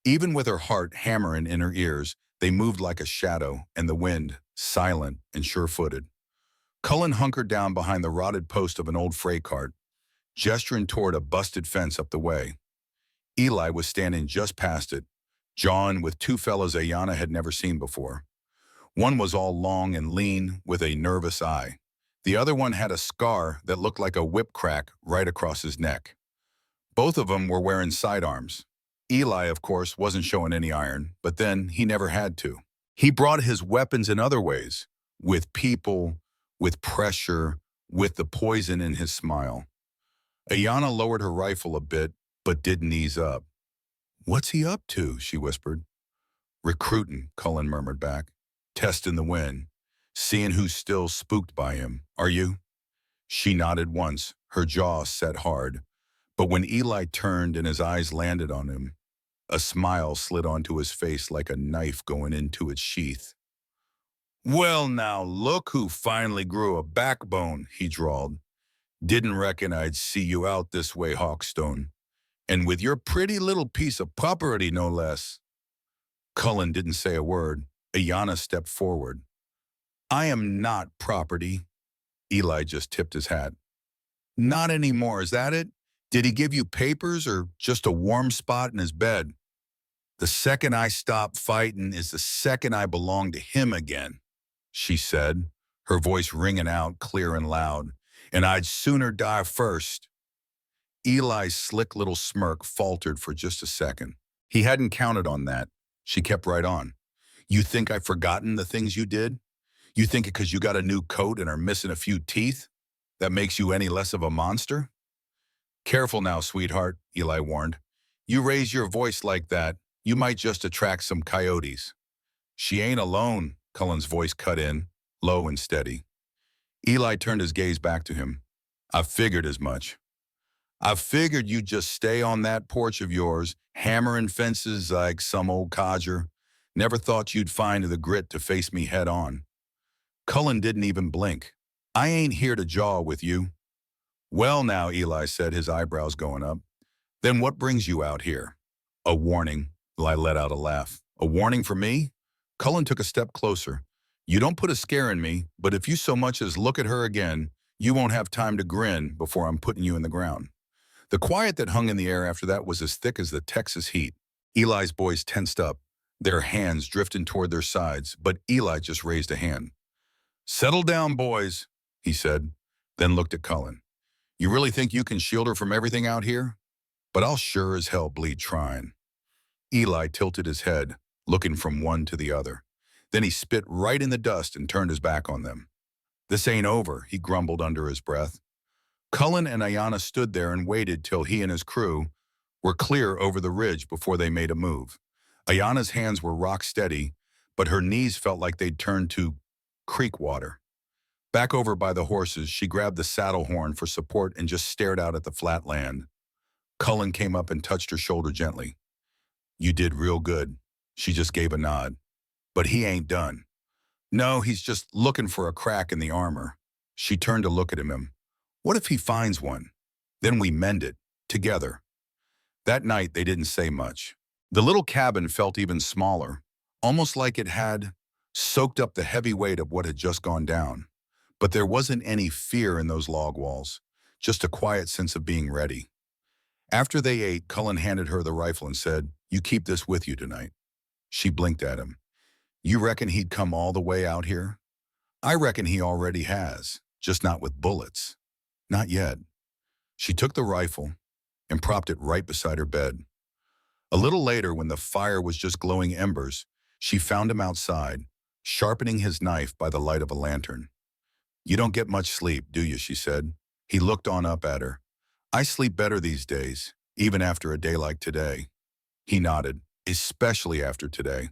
Even with her heart hammering in her ears, they moved like a shadow, and the wind, silent and sure-footed. Cullen hunkered down behind the rotted post of an old freight cart, gesturing toward a busted fence up the way. Eli was standing just past it, jawing with two fellows Ayanna had never seen before. One was all long and lean, with a nervous eye. The other one had a scar that looked like a whip crack right across his neck. Both of them were wearing sidearms. Eli, of course, wasn't showing any iron, but then he never had to. He brought his weapons in other ways, with people, with pressure, with the poison in his smile. Ayanna lowered her rifle a bit, but didn't ease up. "What's he up to?" she whispered. "Recruiting," Cullen murmured back. "Testing the wind. Seeing who's still spooked by him. Are you?" She nodded once, her jaw set hard. But when Eli turned and his eyes landed on him, a smile slid onto his face like a knife going into its sheath. "Well, now look who finally grew a backbone," he drawled. "Didn't reckon I'd see you out this way, Hawkstone. And with your pretty little piece of property, no less." Cullen didn't say a word. Ayanna stepped forward. "I am not property." Eli just tipped his hat. "Not anymore, is that it? Did he give you papers or just a warm spot in his bed? The second I stop fighting is the second I belong to him again," she said, her voice ringing out clear and loud. "And I'd sooner die first." Eli's slick little smirk faltered for just a second. He hadn't counted on that. She kept right on. "You think I've forgotten the things you did? You think it because you got a new coat and are missing a few teeth? That makes you any less of a monster?" "Careful now, sweetheart," Eli warned. "You raise your voice like that, you might just attract some coyotes." "She ain't alone," Cullen's voice cut in, low and steady. Eli turned his gaze back to him. "I figured as much. I figured you'd just stay on that porch of yours, hammering fences like some old codger. Never thought you'd find the grit to face me head on." Cullen didn't even blink. "I ain't here to jaw with you." "Well now," Eli said, his eyebrows going up. "Then what brings you out here?" "A warning." Eli let out a laugh. "A warning for me?" Cullen took a step closer. "You don't put a scare in me, but if you so much as look at her again, you won't have time to grin before I'm putting you in the ground." The quiet that hung in the air after that was as thick as the Texas heat. Eli's boys tensed up, their hands drifting toward their sides, but Eli just raised a hand. "Settle down, boys," he said, then looked at Cullen. "You really think you can shield her from everything out here? But I'll sure as hell bleed trying." Eli tilted his head, looking from one to the other. Then he spit right in the dust and turned his back on them. "This ain't over," he grumbled under his breath. Cullen and Ayanna stood there and waited till he and his crew were clear over the ridge before they made a move. Ayanna's hands were rock steady, but her knees felt like they'd turned to creek water. Back over by the horses, she grabbed the saddle horn for support and just stared out at the flat land. Cullen came up and touched her shoulder gently. "You did real good." She just gave a nod. "But he ain't done." "No, he's just looking for a crack in the armor." She turned to look at him. "What if he finds one? Then we mend it, together." That night, they didn't say much. The little cabin felt even smaller, almost like it had soaked up the heavy weight of what had just gone down. But there wasn't any fear in those log walls, just a quiet sense of being ready. After they ate, Cullen handed her the rifle and said, "You keep this with you tonight." She blinked at him. "You reckon he'd come all the way out here?" "I reckon he already has, just not with bullets." "Not yet." She took the rifle and propped it right beside her bed. A little later, when the fire was just glowing embers, she found him outside, sharpening his knife by the light of a lantern. "You don't get much sleep, do you?" she said. He looked on up at her. "I sleep better these days, even after a day like today." He nodded, "Especially after today."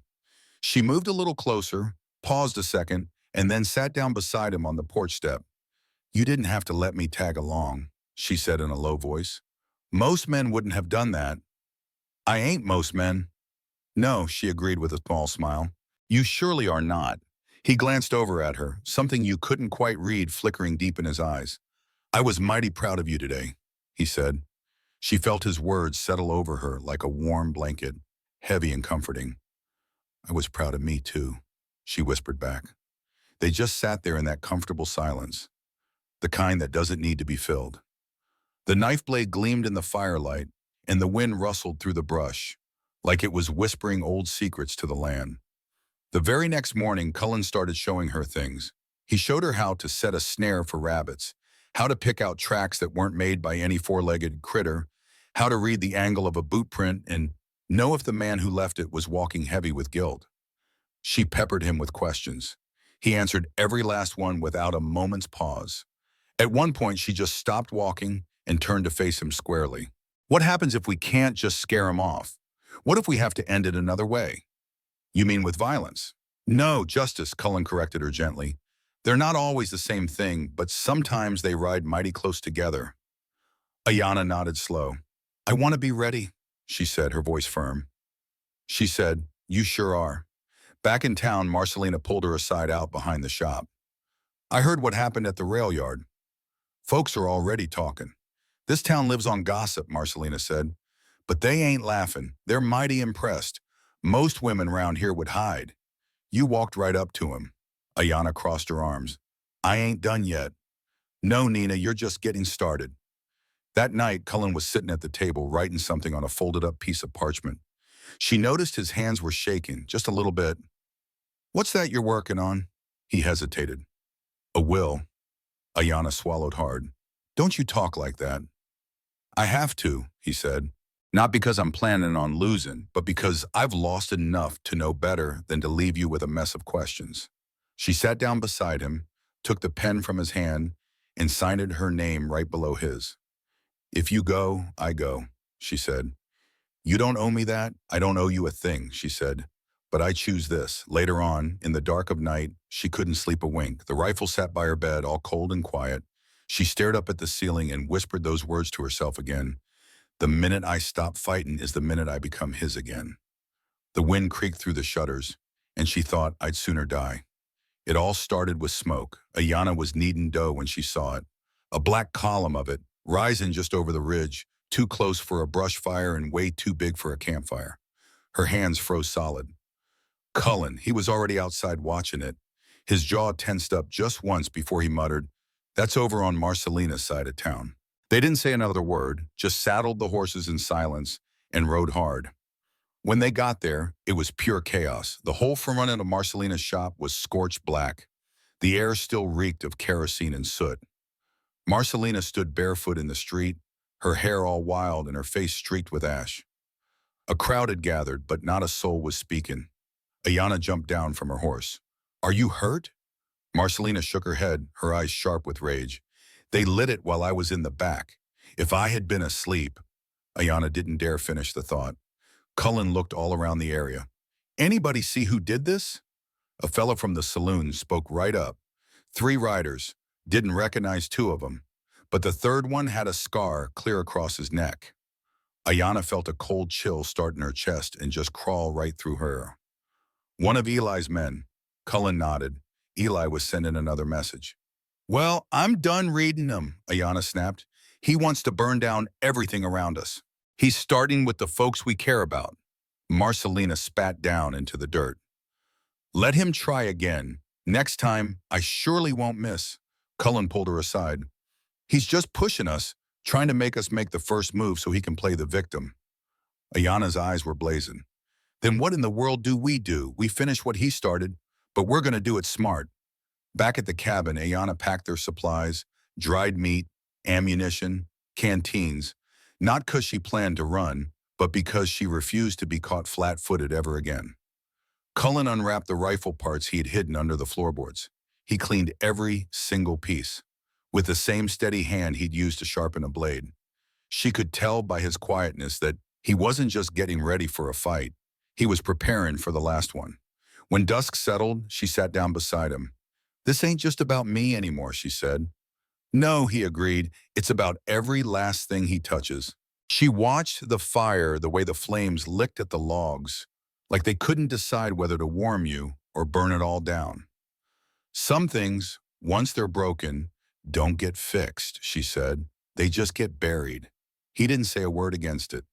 She moved a little closer, paused a second, and then sat down beside him on the porch step. "You didn't have to let me tag along," she said in a low voice. "Most men wouldn't have done that." "I ain't most men." "No," she agreed with a small smile. "You surely are not." He glanced over at her, something you couldn't quite read flickering deep in his eyes. "I was mighty proud of you today," he said. She felt his words settle over her like a warm blanket, heavy and comforting. "I was proud of me, too," she whispered back. They just sat there in that comfortable silence, the kind that doesn't need to be filled. The knife blade gleamed in the firelight, and the wind rustled through the brush, like it was whispering old secrets to the land. The very next morning, Cullen started showing her things. He showed her how to set a snare for rabbits, how to pick out tracks that weren't made by any four-legged critter, how to read the angle of a boot print and know if the man who left it was walking heavy with guilt. She peppered him with questions. He answered every last one without a moment's pause. At one point, she just stopped walking and turned to face him squarely. "What happens if we can't just scare him off? What if we have to end it another way?" "You mean with violence?" "No, justice," Cullen corrected her gently. They're not always the same thing, but sometimes they ride mighty close together. Ayana nodded slow. I want to be ready, she said, her voice firm. She said, you sure are. Back in town, Marcelina pulled her aside out behind the shop. I heard what happened at the rail yard. Folks are already talking. This town lives on gossip, Marcelina said. But they ain't laughing. They're mighty impressed. Most women round here would hide. You walked right up to him. Ayana crossed her arms. I ain't done yet. No, Nina, you're just getting started. That night, Cullen was sitting at the table writing something on a folded-up piece of parchment. She noticed his hands were shaking, just a little bit. What's that you're working on? He hesitated. A will. Ayana swallowed hard. Don't you talk like that. I have to, he said. Not because I'm planning on losing, but because I've lost enough to know better than to leave you with a mess of questions. She sat down beside him, took the pen from his hand, and signed her name right below his. If you go, I go, she said. You don't owe me that. I don't owe you a thing, she said. But I choose this. Later on, in the dark of night, she couldn't sleep a wink. The rifle sat by her bed, all cold and quiet. She stared up at the ceiling and whispered those words to herself again. The minute I stop fighting is the minute I become his again. The wind creaked through the shutters, and she thought I'd sooner die. It all started with smoke. Ayana was kneading dough when she saw it. A black column of it, rising just over the ridge, too close for a brush fire and way too big for a campfire. Her hands froze solid. Cullen, he was already outside watching it. His jaw tensed up just once before he muttered, That's over on Marcelina's side of town. They didn't say another word, just saddled the horses in silence and rode hard. When they got there, it was pure chaos. The whole front end of Marcelina's shop was scorched black. The air still reeked of kerosene and soot. Marcelina stood barefoot in the street, her hair all wild and her face streaked with ash. A crowd had gathered, but not a soul was speaking. Ayana jumped down from her horse. Are you hurt? Marcelina shook her head, her eyes sharp with rage. They lit it while I was in the back. If I had been asleep. Ayana didn't dare finish the thought. Cullen looked all around the area. Anybody see who did this? A fellow from the saloon spoke right up. 3 riders. Didn't recognize 2 of them. But the third one had a scar clear across his neck. Ayana felt a cold chill start in her chest and just crawl right through her. One of Eli's men. Cullen nodded. Eli was sending another message. Well, I'm done reading them, Ayana snapped. He wants to burn down everything around us. He's starting with the folks we care about. Marcelina spat down into the dirt. Let him try again. Next time, I surely won't miss. Cullen pulled her aside. He's just pushing us, trying to make us make the first move so he can play the victim. Ayana's eyes were blazing. Then what in the world do? We finish what he started, but we're going to do it smart. Back at the cabin, Ayana packed their supplies, dried meat, ammunition, canteens, not because she planned to run, but because she refused to be caught flat-footed ever again. Cullen unwrapped the rifle parts he had hidden under the floorboards. He cleaned every single piece, with the same steady hand he'd used to sharpen a blade. She could tell by his quietness that he wasn't just getting ready for a fight, he was preparing for the last one. When dusk settled, she sat down beside him. This ain't just about me anymore, she said. No, he agreed, it's about every last thing he touches. She watched the fire, the way the flames licked at the logs, like they couldn't decide whether to warm you or burn it all down. Some things, once they're broken, don't get fixed, she said. They just get buried. He didn't say a word against it.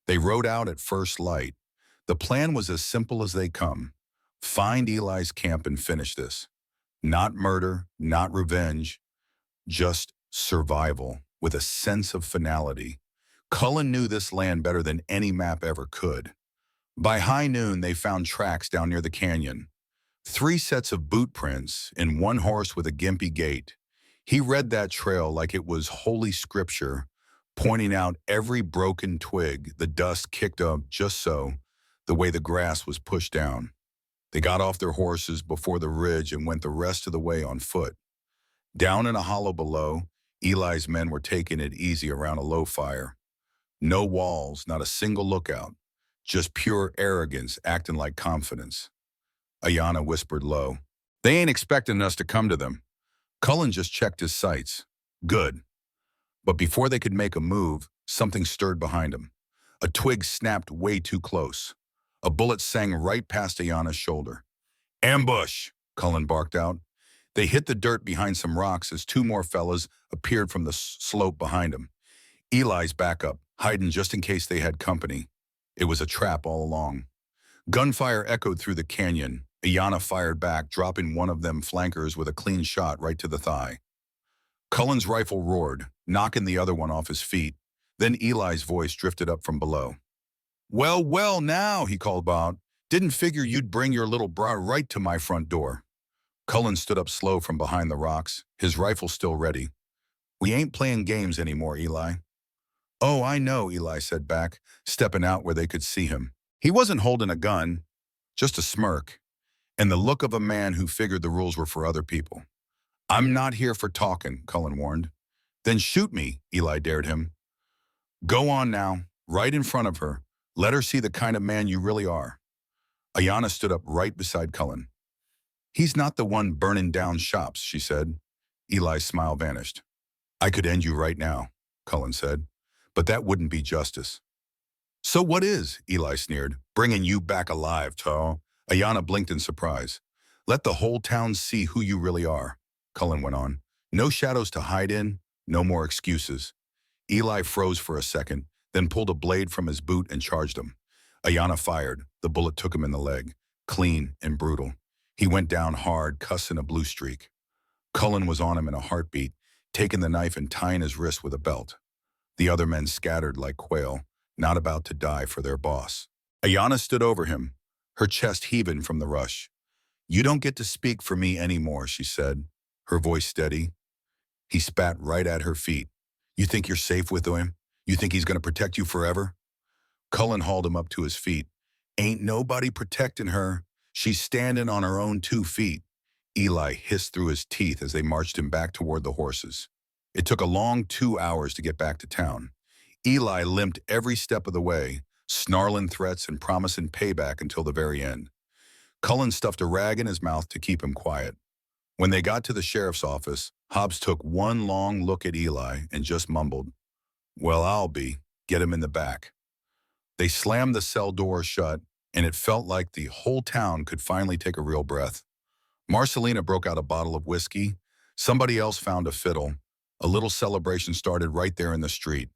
They rode out at first light. The plan was as simple as they come. Find Eli's camp and finish this. Not murder, not revenge, just survival with a sense of finality. Cullen knew this land better than any map ever could. By high noon, they found tracks down near the canyon. 3 sets of boot prints and 1 horse with a gimpy gait. He read that trail like it was holy scripture, pointing out every broken twig, the dust kicked up just so, the way the grass was pushed down. They got off their horses before the ridge and went the rest of the way on foot. Down in a hollow below, Eli's men were taking it easy around a low fire. No walls, not a single lookout, just pure arrogance acting like confidence. Ayana whispered low, They ain't expecting us to come to them. Cullen just checked his sights. Good. But before they could make a move, something stirred behind him. A twig snapped way too close. A bullet sang right past Ayana's shoulder. Ambush! Cullen barked out. They hit the dirt behind some rocks as two more fellas appeared from the slope behind him. Eli's backup, hiding just in case they had company. It was a trap all along. Gunfire echoed through the canyon. Ayana fired back, dropping one of them flankers with a clean shot right to the thigh. Cullen's rifle roared, knocking the other one off his feet. Then Eli's voice drifted up from below. Well, well now, he called out. Didn't figure you'd bring your little bra right to my front door. Cullen stood up slow from behind the rocks, his rifle still ready. We ain't playing games anymore, Eli. Oh, I know, Eli said back, stepping out where they could see him. He wasn't holding a gun, just a smirk, and the look of a man who figured the rules were for other people. I'm not here for talking, Cullen warned. Then shoot me, Eli dared him. Go on now, right in front of her. Let her see the kind of man you really are. Ayana stood up right beside Cullen. He's not the one burning down shops, she said. Eli's smile vanished. I could end you right now, Cullen said, but that wouldn't be justice. So what is, Eli sneered, bringing you back alive, Toe? Ayana blinked in surprise. Let the whole town see who you really are, Cullen went on. No shadows to hide in, no more excuses. Eli froze for a second, then pulled a blade from his boot and charged him. Ayana fired. The bullet took him in the leg, clean and brutal. He went down hard, cussing a blue streak. Cullen was on him in a heartbeat, taking the knife and tying his wrist with a belt. The other men scattered like quail, not about to die for their boss. Ayana stood over him, her chest heaving from the rush. You don't get to speak for me anymore, she said, her voice steady. He spat right at her feet. You think you're safe with him? You think he's going to protect you forever? Cullen hauled him up to his feet. Ain't nobody protecting her. She's standing on her own 2 feet. Eli hissed through his teeth as they marched him back toward the horses. It took a long 2 hours to get back to town. Eli limped every step of the way, snarling threats and promising payback until the very end. Cullen stuffed a rag in his mouth to keep him quiet. When they got to the sheriff's office, Hobbs took one long look at Eli and just mumbled, Well, I'll be. Get him in the back. They slammed the cell door shut, and it felt like the whole town could finally take a real breath. Marcelina broke out a bottle of whiskey. Somebody else found a fiddle. A little celebration started right there in the street.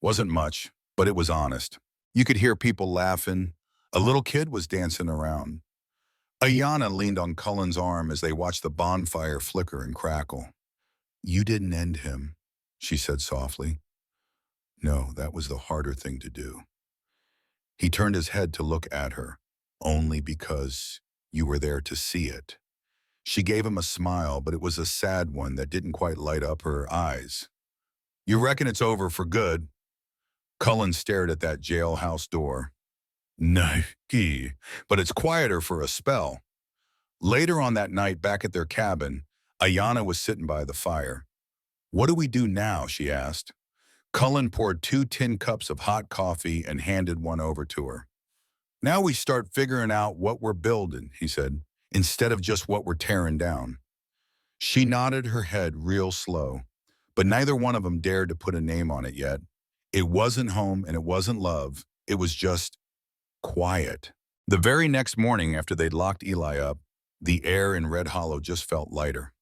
Wasn't much, but it was honest. You could hear people laughing. A little kid was dancing around. Ayana leaned on Cullen's arm as they watched the bonfire flicker and crackle. You didn't end him, she said softly. No, that was the harder thing to do. He turned his head to look at her, only because you were there to see it. She gave him a smile, but it was a sad one that didn't quite light up her eyes. You reckon it's over for good? Cullen stared at that jailhouse door. No, but it's quieter for a spell. Later on that night, back at their cabin, Ayana was sitting by the fire. What do we do now, she asked. Cullen poured 2 tin cups of hot coffee and handed one over to her. Now we start figuring out what we're building, he said, instead of just what we're tearing down. She nodded her head real slow, but neither one of them dared to put a name on it yet. It wasn't home and it wasn't love. It was just quiet. The very next morning after they'd locked Eli up, the air in Red Hollow just felt lighter.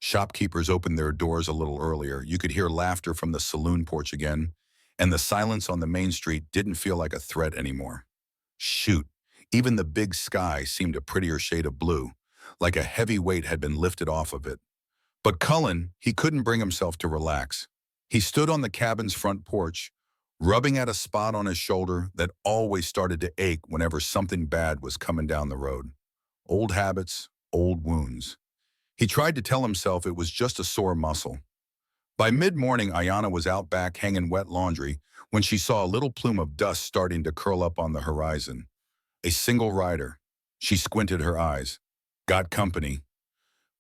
Shopkeepers opened their doors a little earlier. You could hear laughter from the saloon porch again, and the silence on the main street didn't feel like a threat anymore. Shoot, even the big sky seemed a prettier shade of blue, like a heavy weight had been lifted off of it. But Cullen, he couldn't bring himself to relax. He stood on the cabin's front porch, rubbing at a spot on his shoulder that always started to ache whenever something bad was coming down the road. Old habits, old wounds. He tried to tell himself it was just a sore muscle. By mid-morning, Ayana was out back hanging wet laundry when she saw a little plume of dust starting to curl up on the horizon. A single rider. She squinted her eyes. Got company.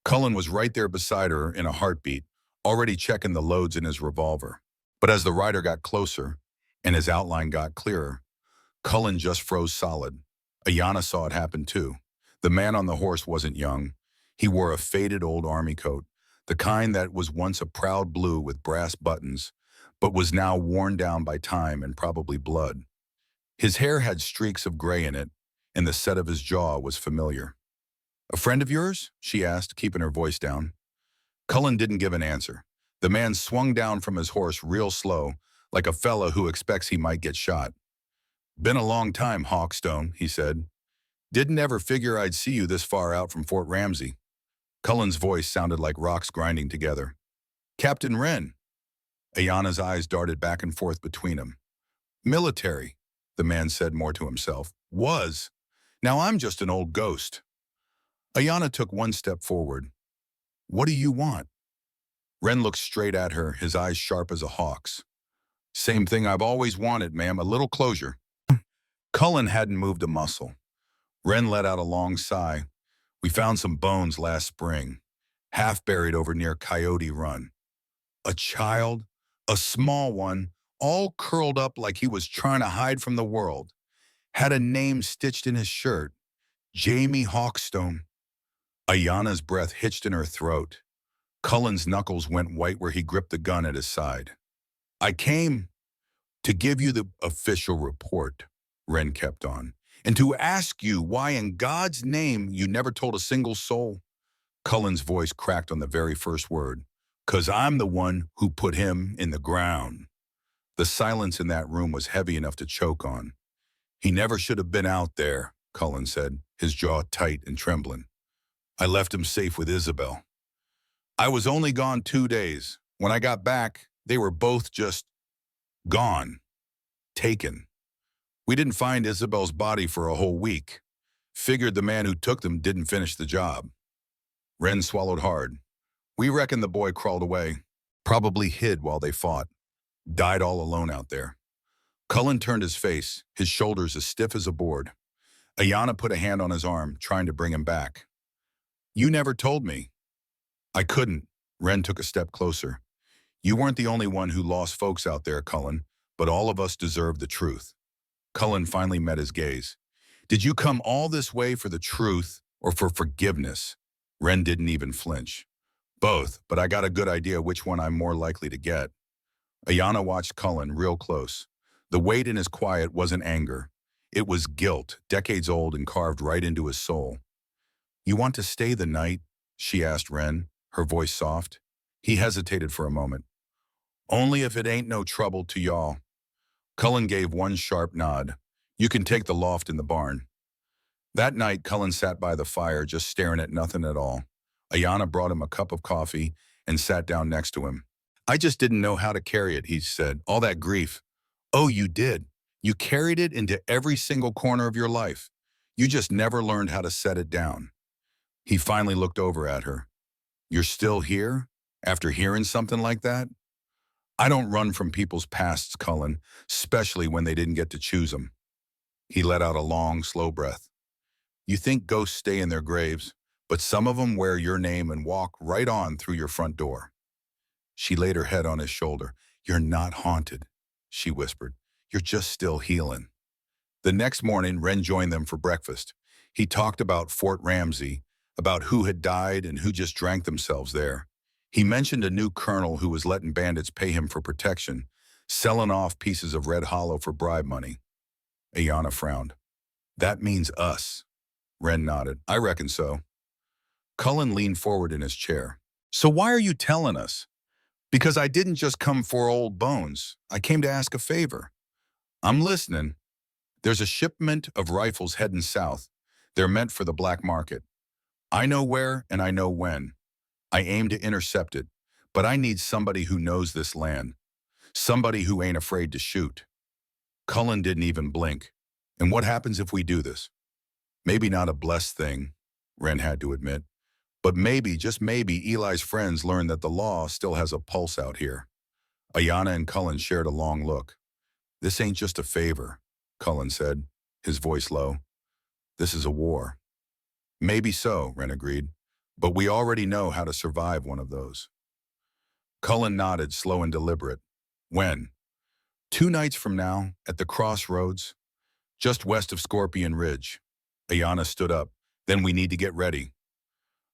Cullen was right there beside her in a heartbeat, already checking the loads in his revolver. But as the rider got closer and his outline got clearer, Cullen just froze solid. Ayana saw it happen too. The man on the horse wasn't young. He wore a faded old army coat, the kind that was once a proud blue with brass buttons, but was now worn down by time and probably blood. His hair had streaks of gray in it, and the set of his jaw was familiar. "A friend of yours?" she asked, keeping her voice down. Cullen didn't give an answer. The man swung down from his horse real slow, like a fella who expects he might get shot. "Been a long time, Hawkstone," he said. "Didn't ever figure I'd see you this far out from Fort Ramsey." Cullen's voice sounded like rocks grinding together. "Captain Wren." Ayana's eyes darted back and forth between them. "Military," the man said more to himself. "Was. Now I'm just an old ghost." Ayana took one step forward. "What do you want?" Wren looked straight at her, his eyes sharp as a hawk's. "Same thing I've always wanted, ma'am, a little closure." Cullen hadn't moved a muscle. Wren let out a long sigh. "We found some bones last spring, half buried over near Coyote Run. A child, a small one, all curled up like he was trying to hide from the world. Had a name stitched in his shirt, Jamie Hawkstone." Ayana's breath hitched in her throat. Cullen's knuckles went white where he gripped the gun at his side. "I came to give you the official report," Wren kept on, "and to ask you why in God's name you never told a single soul." Cullen's voice cracked on the very first word. "'Cause I'm the one who put him in the ground." The silence in that room was heavy enough to choke on. "He never should have been out there," Cullen said, his jaw tight and trembling. "I left him safe with Isabel. I was only gone 2 days. When I got back, they were both just gone. Taken. We didn't find Isabel's body for a whole week. Figured the man who took them didn't finish the job." Wren swallowed hard. "We reckon the boy crawled away. Probably hid while they fought. Died all alone out there." Cullen turned his face, his shoulders as stiff as a board. Ayana put a hand on his arm, trying to bring him back. "You never told me." "I couldn't." Wren took a step closer. "You weren't the only one who lost folks out there, Cullen, but all of us deserve the truth." Cullen finally met his gaze. "Did you come all this way for the truth or for forgiveness?" Wren didn't even flinch. "Both, but I got a good idea which one I'm more likely to get." Ayana watched Cullen real close. The weight in his quiet wasn't anger. It was guilt, decades old and carved right into his soul. "You want to stay the night?" she asked Wren, her voice soft. He hesitated for a moment. "Only if it ain't no trouble to y'all." Cullen gave one sharp nod. "You can take the loft in the barn." That night, Cullen sat by the fire, just staring at nothing at all. Ayana brought him a cup of coffee and sat down next to him. "I just didn't know how to carry it," he said. "All that grief." "Oh, you did. You carried it into every single corner of your life. You just never learned how to set it down." He finally looked over at her. "You're still here? After hearing something like that?" "I don't run from people's pasts, Cullen, especially when they didn't get to choose them." He let out a long, slow breath. "You think ghosts stay in their graves, but some of them wear your name and walk right on through your front door." She laid her head on his shoulder. "You're not haunted," she whispered. "You're just still healing." The next morning, Wren joined them for breakfast. He talked about Fort Ramsey, about who had died and who just drank themselves there. He mentioned a new colonel who was letting bandits pay him for protection, selling off pieces of Red Hollow for bribe money. Ayana frowned. "That means us." Wren nodded. "I reckon so." Cullen leaned forward in his chair. "So why are you telling us?" "Because I didn't just come for old bones. I came to ask a favor." "I'm listening." "There's a shipment of rifles heading south. They're meant for the black market. I know where and I know when. I aim to intercept it, but I need somebody who knows this land. Somebody who ain't afraid to shoot." Cullen didn't even blink. "And what happens if we do this?" "Maybe not a blessed thing," Wren had to admit. "But maybe, just maybe, Eli's friends learn that the law still has a pulse out here." Ayana and Cullen shared a long look. "This ain't just a favor," Cullen said, his voice low. "This is a war." "Maybe so," Wren agreed. "But we already know how to survive one of those." Cullen nodded, slow and deliberate. "When?" "2 nights from now, at the crossroads, just west of Scorpion Ridge." Ayana stood up. "Then we need to get ready."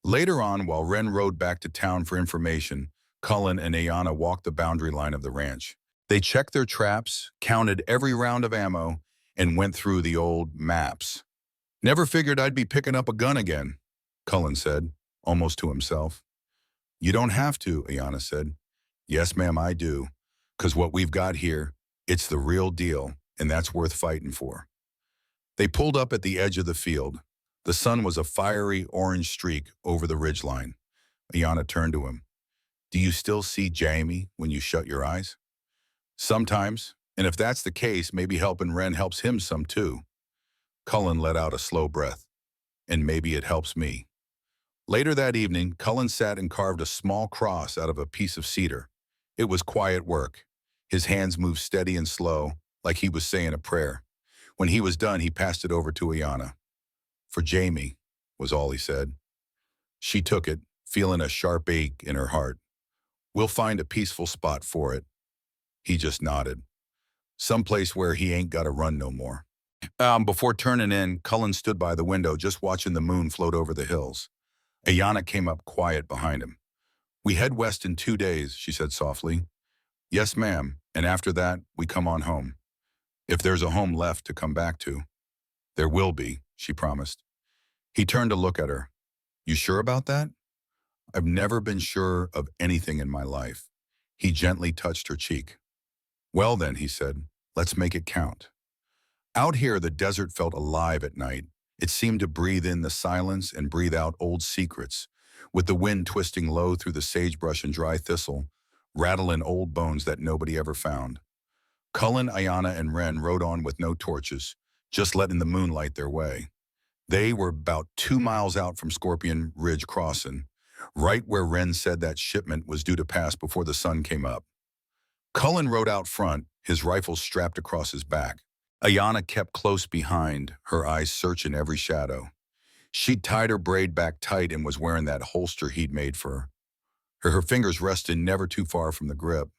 Later on, while Wren rode back to town for information, Cullen and Ayana walked the boundary line of the ranch. They checked their traps, counted every round of ammo, and went through the old maps. "Never figured I'd be picking up a gun again," Cullen said, almost to himself. "You don't have to," Ayana said. "Yes, ma'am, I do. 'Cause what we've got here, it's the real deal, and that's worth fighting for." They pulled up at the edge of the field. The sun was a fiery orange streak over the ridgeline. Ayana turned to him. "Do you still see Jamie when you shut your eyes?" "Sometimes, and if that's the case, maybe helping Wren helps him some too." Cullen let out a slow breath. "And maybe it helps me." Later that evening, Cullen sat and carved a small cross out of a piece of cedar. It was quiet work. His hands moved steady and slow, like he was saying a prayer. When he was done, he passed it over to Ayana. "For Jamie," was all he said. She took it, feeling a sharp ache in her heart. "We'll find a peaceful spot for it." He just nodded. "Someplace where he ain't gotta run no more." Before turning in, Cullen stood by the window just watching the moon float over the hills. Ayana came up quiet behind him. "We head west in 2 days," she said softly. "Yes, ma'am, and after that, we come on home. If there's a home left to come back to." "There will be," she promised. He turned to look at her. "You sure about that?" "I've never been sure of anything in my life." He gently touched her cheek. "Well then," he said, "let's make it count." Out here, the desert felt alive at night. It seemed to breathe in the silence and breathe out old secrets, with the wind twisting low through the sagebrush and dry thistle, rattling old bones that nobody ever found. Cullen, Ayana, and Wren rode on with no torches, just letting the moon light their way. They were about 2 miles out from Scorpion Ridge Crossing, right where Wren said that shipment was due to pass before the sun came up. Cullen rode out front, his rifle strapped across his back. Ayana kept close behind, her eyes searching every shadow. She'd tied her braid back tight and was wearing that holster he'd made for her. Her fingers rested never too far from the grip.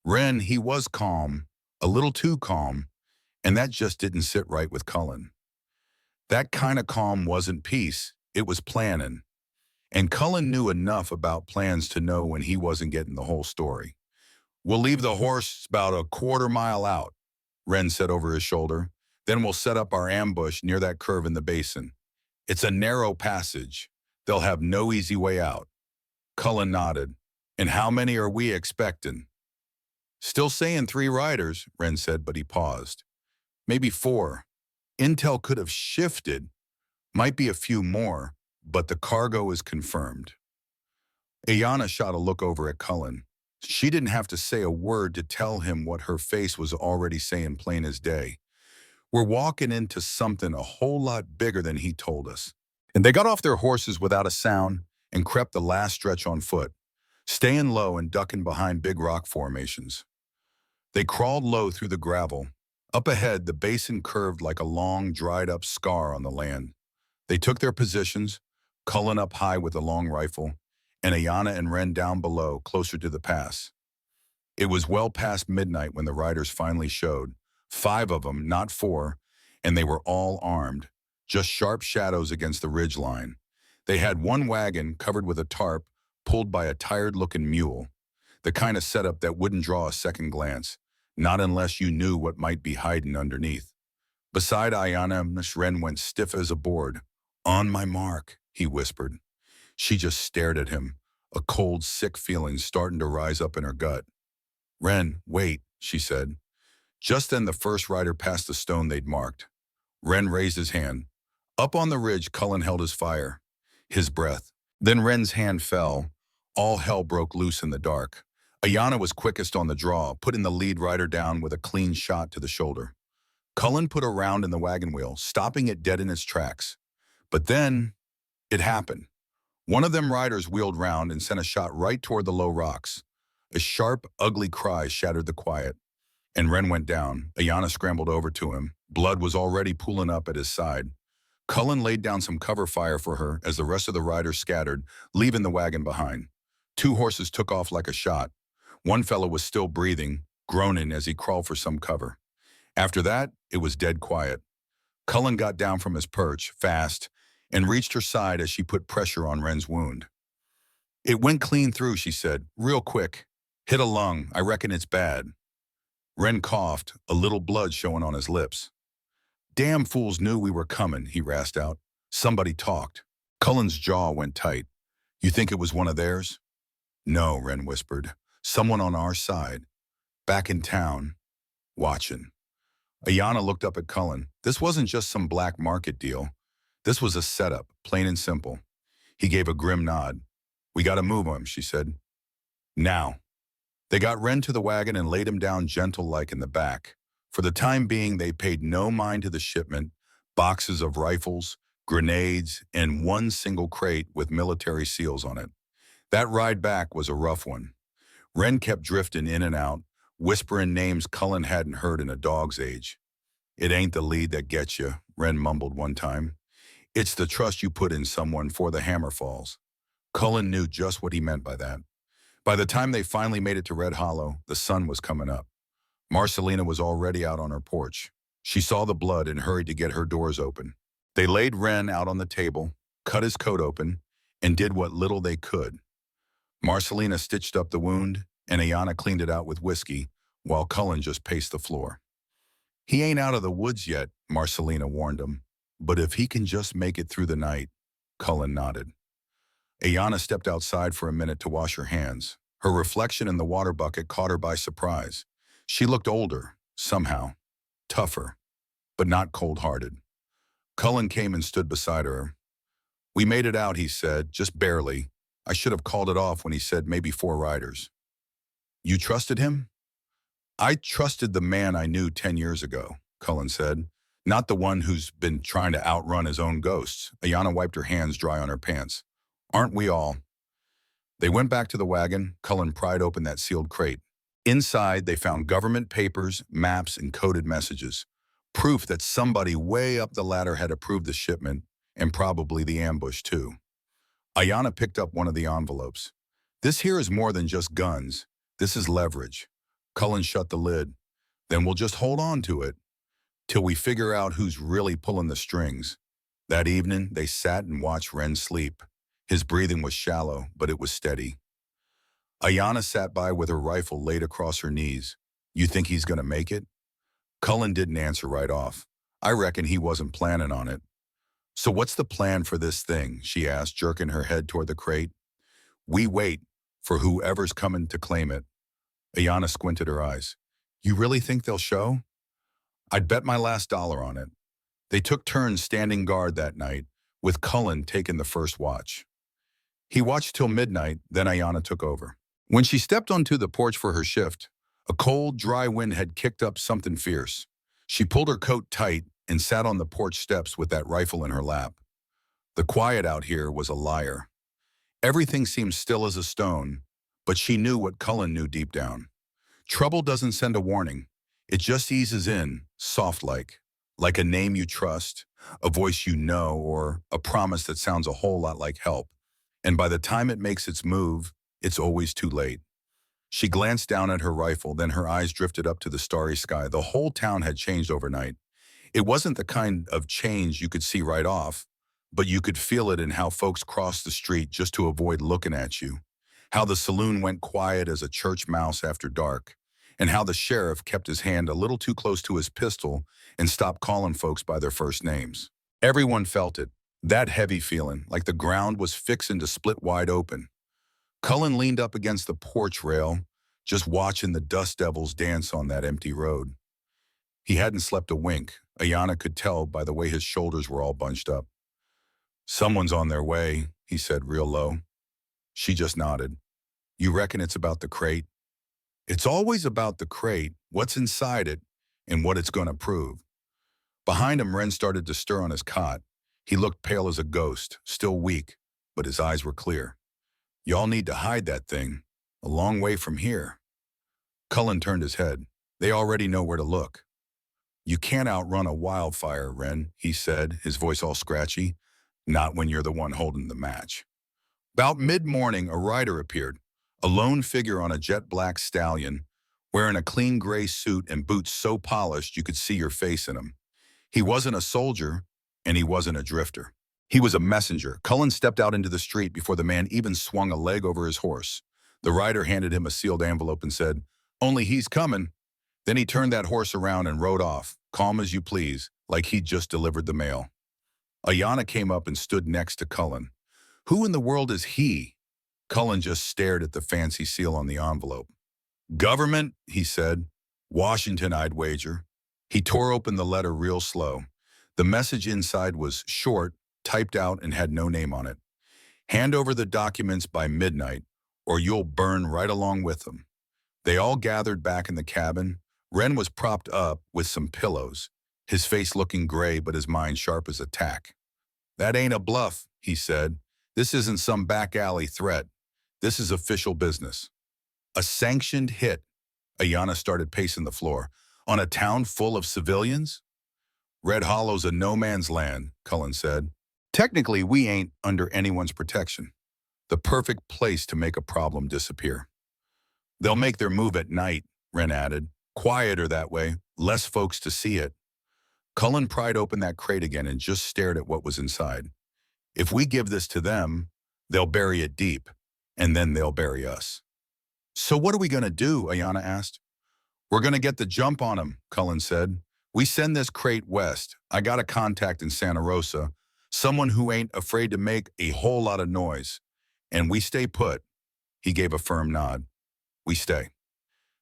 Wren, he was calm, a little too calm, and that just didn't sit right with Cullen. That kind of calm wasn't peace, it was planning. And Cullen knew enough about plans to know when he wasn't getting the whole story. "We'll leave the horse about a quarter mile out," Wren said over his shoulder. "Then we'll set up our ambush near that curve in the basin. It's a narrow passage. They'll have no easy way out." Cullen nodded. "And how many are we expecting?" "Still saying 3 riders," Wren said, but he paused. "Maybe 4. Intel could have shifted. Might be a few more, but the cargo is confirmed." Ayana shot a look over at Cullen. She didn't have to say a word to tell him what her face was already saying plain as day. "We're walking into something a whole lot bigger than he told us." And they got off their horses without a sound and crept the last stretch on foot, staying low and ducking behind big rock formations. They crawled low through the gravel. Up ahead, the basin curved like a long, dried-up scar on the land. They took their positions, Cullen up high with a long rifle, and Ayana and Wren down below, closer to the pass. It was well past midnight when the riders finally showed. 5 of them, not 4, and they were all armed, just sharp shadows against the ridge line. They had one wagon covered with a tarp, pulled by a tired-looking mule, the kind of setup that wouldn't draw a second glance, not unless you knew what might be hiding underneath. Beside Ayana, Miss Wren went stiff as a board. "On my mark," he whispered. She just stared at him, a cold, sick feeling starting to rise up in her gut. "Wren, wait," she said. Just then the first rider passed the stone they'd marked. Wren raised his hand. Up on the ridge, Cullen held his fire, his breath. Then Wren's hand fell. All hell broke loose in the dark. Ayana was quickest on the draw, putting the lead rider down with a clean shot to the shoulder. Cullen put a round in the wagon wheel, stopping it dead in its tracks. But then, it happened. One of them riders wheeled round and sent a shot right toward the low rocks. A sharp, ugly cry shattered the quiet, and Wren went down. Ayana scrambled over to him. Blood was already pooling up at his side. Cullen laid down some cover fire for her as the rest of the riders scattered, leaving the wagon behind. 2 horses took off like a shot. One fellow was still breathing, groaning as he crawled for some cover. After that, it was dead quiet. Cullen got down from his perch, fast, and reached her side as she put pressure on Wren's wound. It went clean through, she said, real quick. Hit a lung, I reckon it's bad. Wren coughed, a little blood showing on his lips. Damn fools knew we were coming, he rasped out. Somebody talked. Cullen's jaw went tight. You think it was one of theirs? No, Wren whispered. Someone on our side. Back in town. Watching. Ayanna looked up at Cullen. This wasn't just some black market deal. This was a setup, plain and simple. He gave a grim nod. We gotta move him, she said. Now. They got Wren to the wagon and laid him down gentle-like in the back. For the time being, they paid no mind to the shipment, boxes of rifles, grenades, and one single crate with military seals on it. That ride back was a rough one. Wren kept drifting in and out, whispering names Cullen hadn't heard in a dog's age. It ain't the lead that gets you, Wren mumbled one time. It's the trust you put in someone for the hammer falls. Cullen knew just what he meant by that. By the time they finally made it to Red Hollow, the sun was coming up. Marcelina was already out on her porch. She saw the blood and hurried to get her doors open. They laid Wren out on the table, cut his coat open, and did what little they could. Marcelina stitched up the wound, and Ayanna cleaned it out with whiskey, while Cullen just paced the floor. He ain't out of the woods yet, Marcelina warned him. But if he can just make it through the night, Cullen nodded. Ayanna stepped outside for a minute to wash her hands. Her reflection in the water bucket caught her by surprise. She looked older, somehow. Tougher, but not cold-hearted. Cullen came and stood beside her. We made it out, he said, just barely. I should have called it off when he said maybe 4 riders. You trusted him? I trusted the man I knew 10 years ago, Cullen said. Not the one who's been trying to outrun his own ghosts. Ayanna wiped her hands dry on her pants. Aren't we all? They went back to the wagon. Cullen pried open that sealed crate. Inside, they found government papers, maps, and coded messages. Proof that somebody way up the ladder had approved the shipment, and probably the ambush too. Ayanna picked up one of the envelopes. This here is more than just guns. This is leverage. Cullen shut the lid. Then we'll just hold on to it till we figure out who's really pulling the strings. That evening, they sat and watched Wren sleep. His breathing was shallow, but it was steady. Ayanna sat by with her rifle laid across her knees. You think he's gonna make it? Cullen didn't answer right off. I reckon he wasn't planning on it. So what's the plan for this thing? She asked, jerking her head toward the crate. We wait for whoever's coming to claim it. Ayanna squinted her eyes. You really think they'll show? I'd bet my last dollar on it. They took turns standing guard that night, with Cullen taking the first watch. He watched till midnight, then Ayanna took over. When she stepped onto the porch for her shift, a cold, dry wind had kicked up something fierce. She pulled her coat tight and sat on the porch steps with that rifle in her lap. The quiet out here was a liar. Everything seemed still as a stone, but she knew what Cullen knew deep down. Trouble doesn't send a warning. It just eases in, soft-like a name you trust, a voice you know, or a promise that sounds a whole lot like help. And by the time it makes its move, it's always too late. She glanced down at her rifle, then her eyes drifted up to the starry sky. The whole town had changed overnight. It wasn't the kind of change you could see right off, but you could feel it in how folks crossed the street just to avoid looking at you, how the saloon went quiet as a church mouse after dark, and how the sheriff kept his hand a little too close to his pistol and stopped calling folks by their first names. Everyone felt it, that heavy feeling, like the ground was fixing to split wide open. Cullen leaned up against the porch rail, just watching the dust devils dance on that empty road. He hadn't slept a wink. Ayanna could tell by the way his shoulders were all bunched up. Someone's on their way, he said real low. She just nodded. You reckon it's about the crate? It's always about the crate, what's inside it, and what it's going to prove. Behind him, Wren started to stir on his cot. He looked pale as a ghost, still weak, but his eyes were clear. Y'all need to hide that thing, a long way from here. Cullen turned his head. They already know where to look. You can't outrun a wildfire, Wren, he said, his voice all scratchy. Not when you're the one holding the match. About mid-morning, a rider appeared, a lone figure on a jet-black stallion, wearing a clean gray suit and boots so polished you could see your face in them. He wasn't a soldier, and he wasn't a drifter. He was a messenger. Cullen stepped out into the street before the man even swung a leg over his horse. The rider handed him a sealed envelope and said, "Only he's coming." Then he turned that horse around and rode off, calm as you please, like he'd just delivered the mail. Ayanna came up and stood next to Cullen. Who in the world is he? Cullen just stared at the fancy seal on the envelope. Government, he said. Washington, I'd wager. He tore open the letter real slow. The message inside was short, typed out, and had no name on it. Hand over the documents by midnight, or you'll burn right along with them. They all gathered back in the cabin. Wren was propped up with some pillows, his face looking gray but his mind sharp as a tack. That ain't a bluff, he said. This isn't some back alley threat. This is official business. A sanctioned hit. Ayanna started pacing the floor. On a town full of civilians? Red Hollow's a no man's land, Cullen said. Technically, we ain't under anyone's protection. The perfect place to make a problem disappear. They'll make their move at night, Wren added. Quieter that way, less folks to see it. Cullen pried open that crate again and just stared at what was inside. If we give this to them, they'll bury it deep, and then they'll bury us. So what are we going to do? Ayanna asked. We're going to get the jump on them, Cullen said. We send this crate west. I got a contact in Santa Rosa, someone who ain't afraid to make a whole lot of noise. And we stay put. He gave a firm nod. We stay.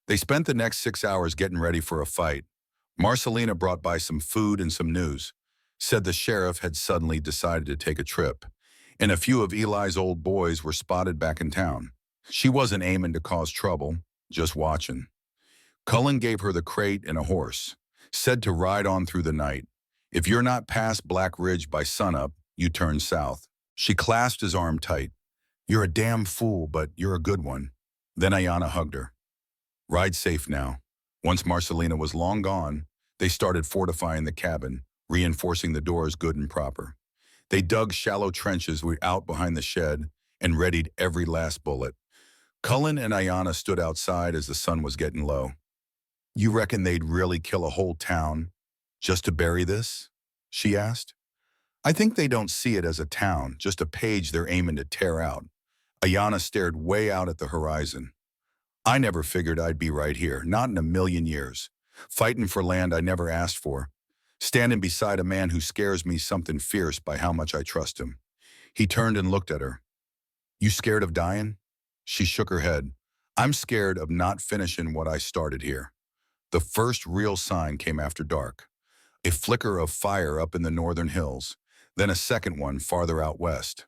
They spent the next 6 hours getting ready for a fight. Marcelina brought by some food and some news. Said the sheriff had suddenly decided to take a trip, and a few of Eli's old boys were spotted back in town. She wasn't aiming to cause trouble, just watching. Cullen gave her the crate and a horse, said to ride on through the night. If you're not past Black Ridge by sunup, you turn south. She clasped his arm tight. You're a damn fool, but you're a good one. Then Ayanna hugged her. Ride safe now. Once Marcelina was long gone, they started fortifying the cabin, reinforcing the doors good and proper. They dug shallow trenches out behind the shed and readied every last bullet. Cullen and Ayanna stood outside as the sun was getting low. You reckon they'd really kill a whole town just to bury this? She asked. I think they don't see it as a town, just a page they're aiming to tear out. Ayanna stared way out at the horizon. I never figured I'd be right here, not in a million years. Fighting for land I never asked for. Standing beside a man who scares me something fierce by how much I trust him. He turned and looked at her. You scared of dying? She shook her head. I'm scared of not finishing what I started here. The first real sign came after dark. A flicker of fire up in the northern hills, then a second one farther out west.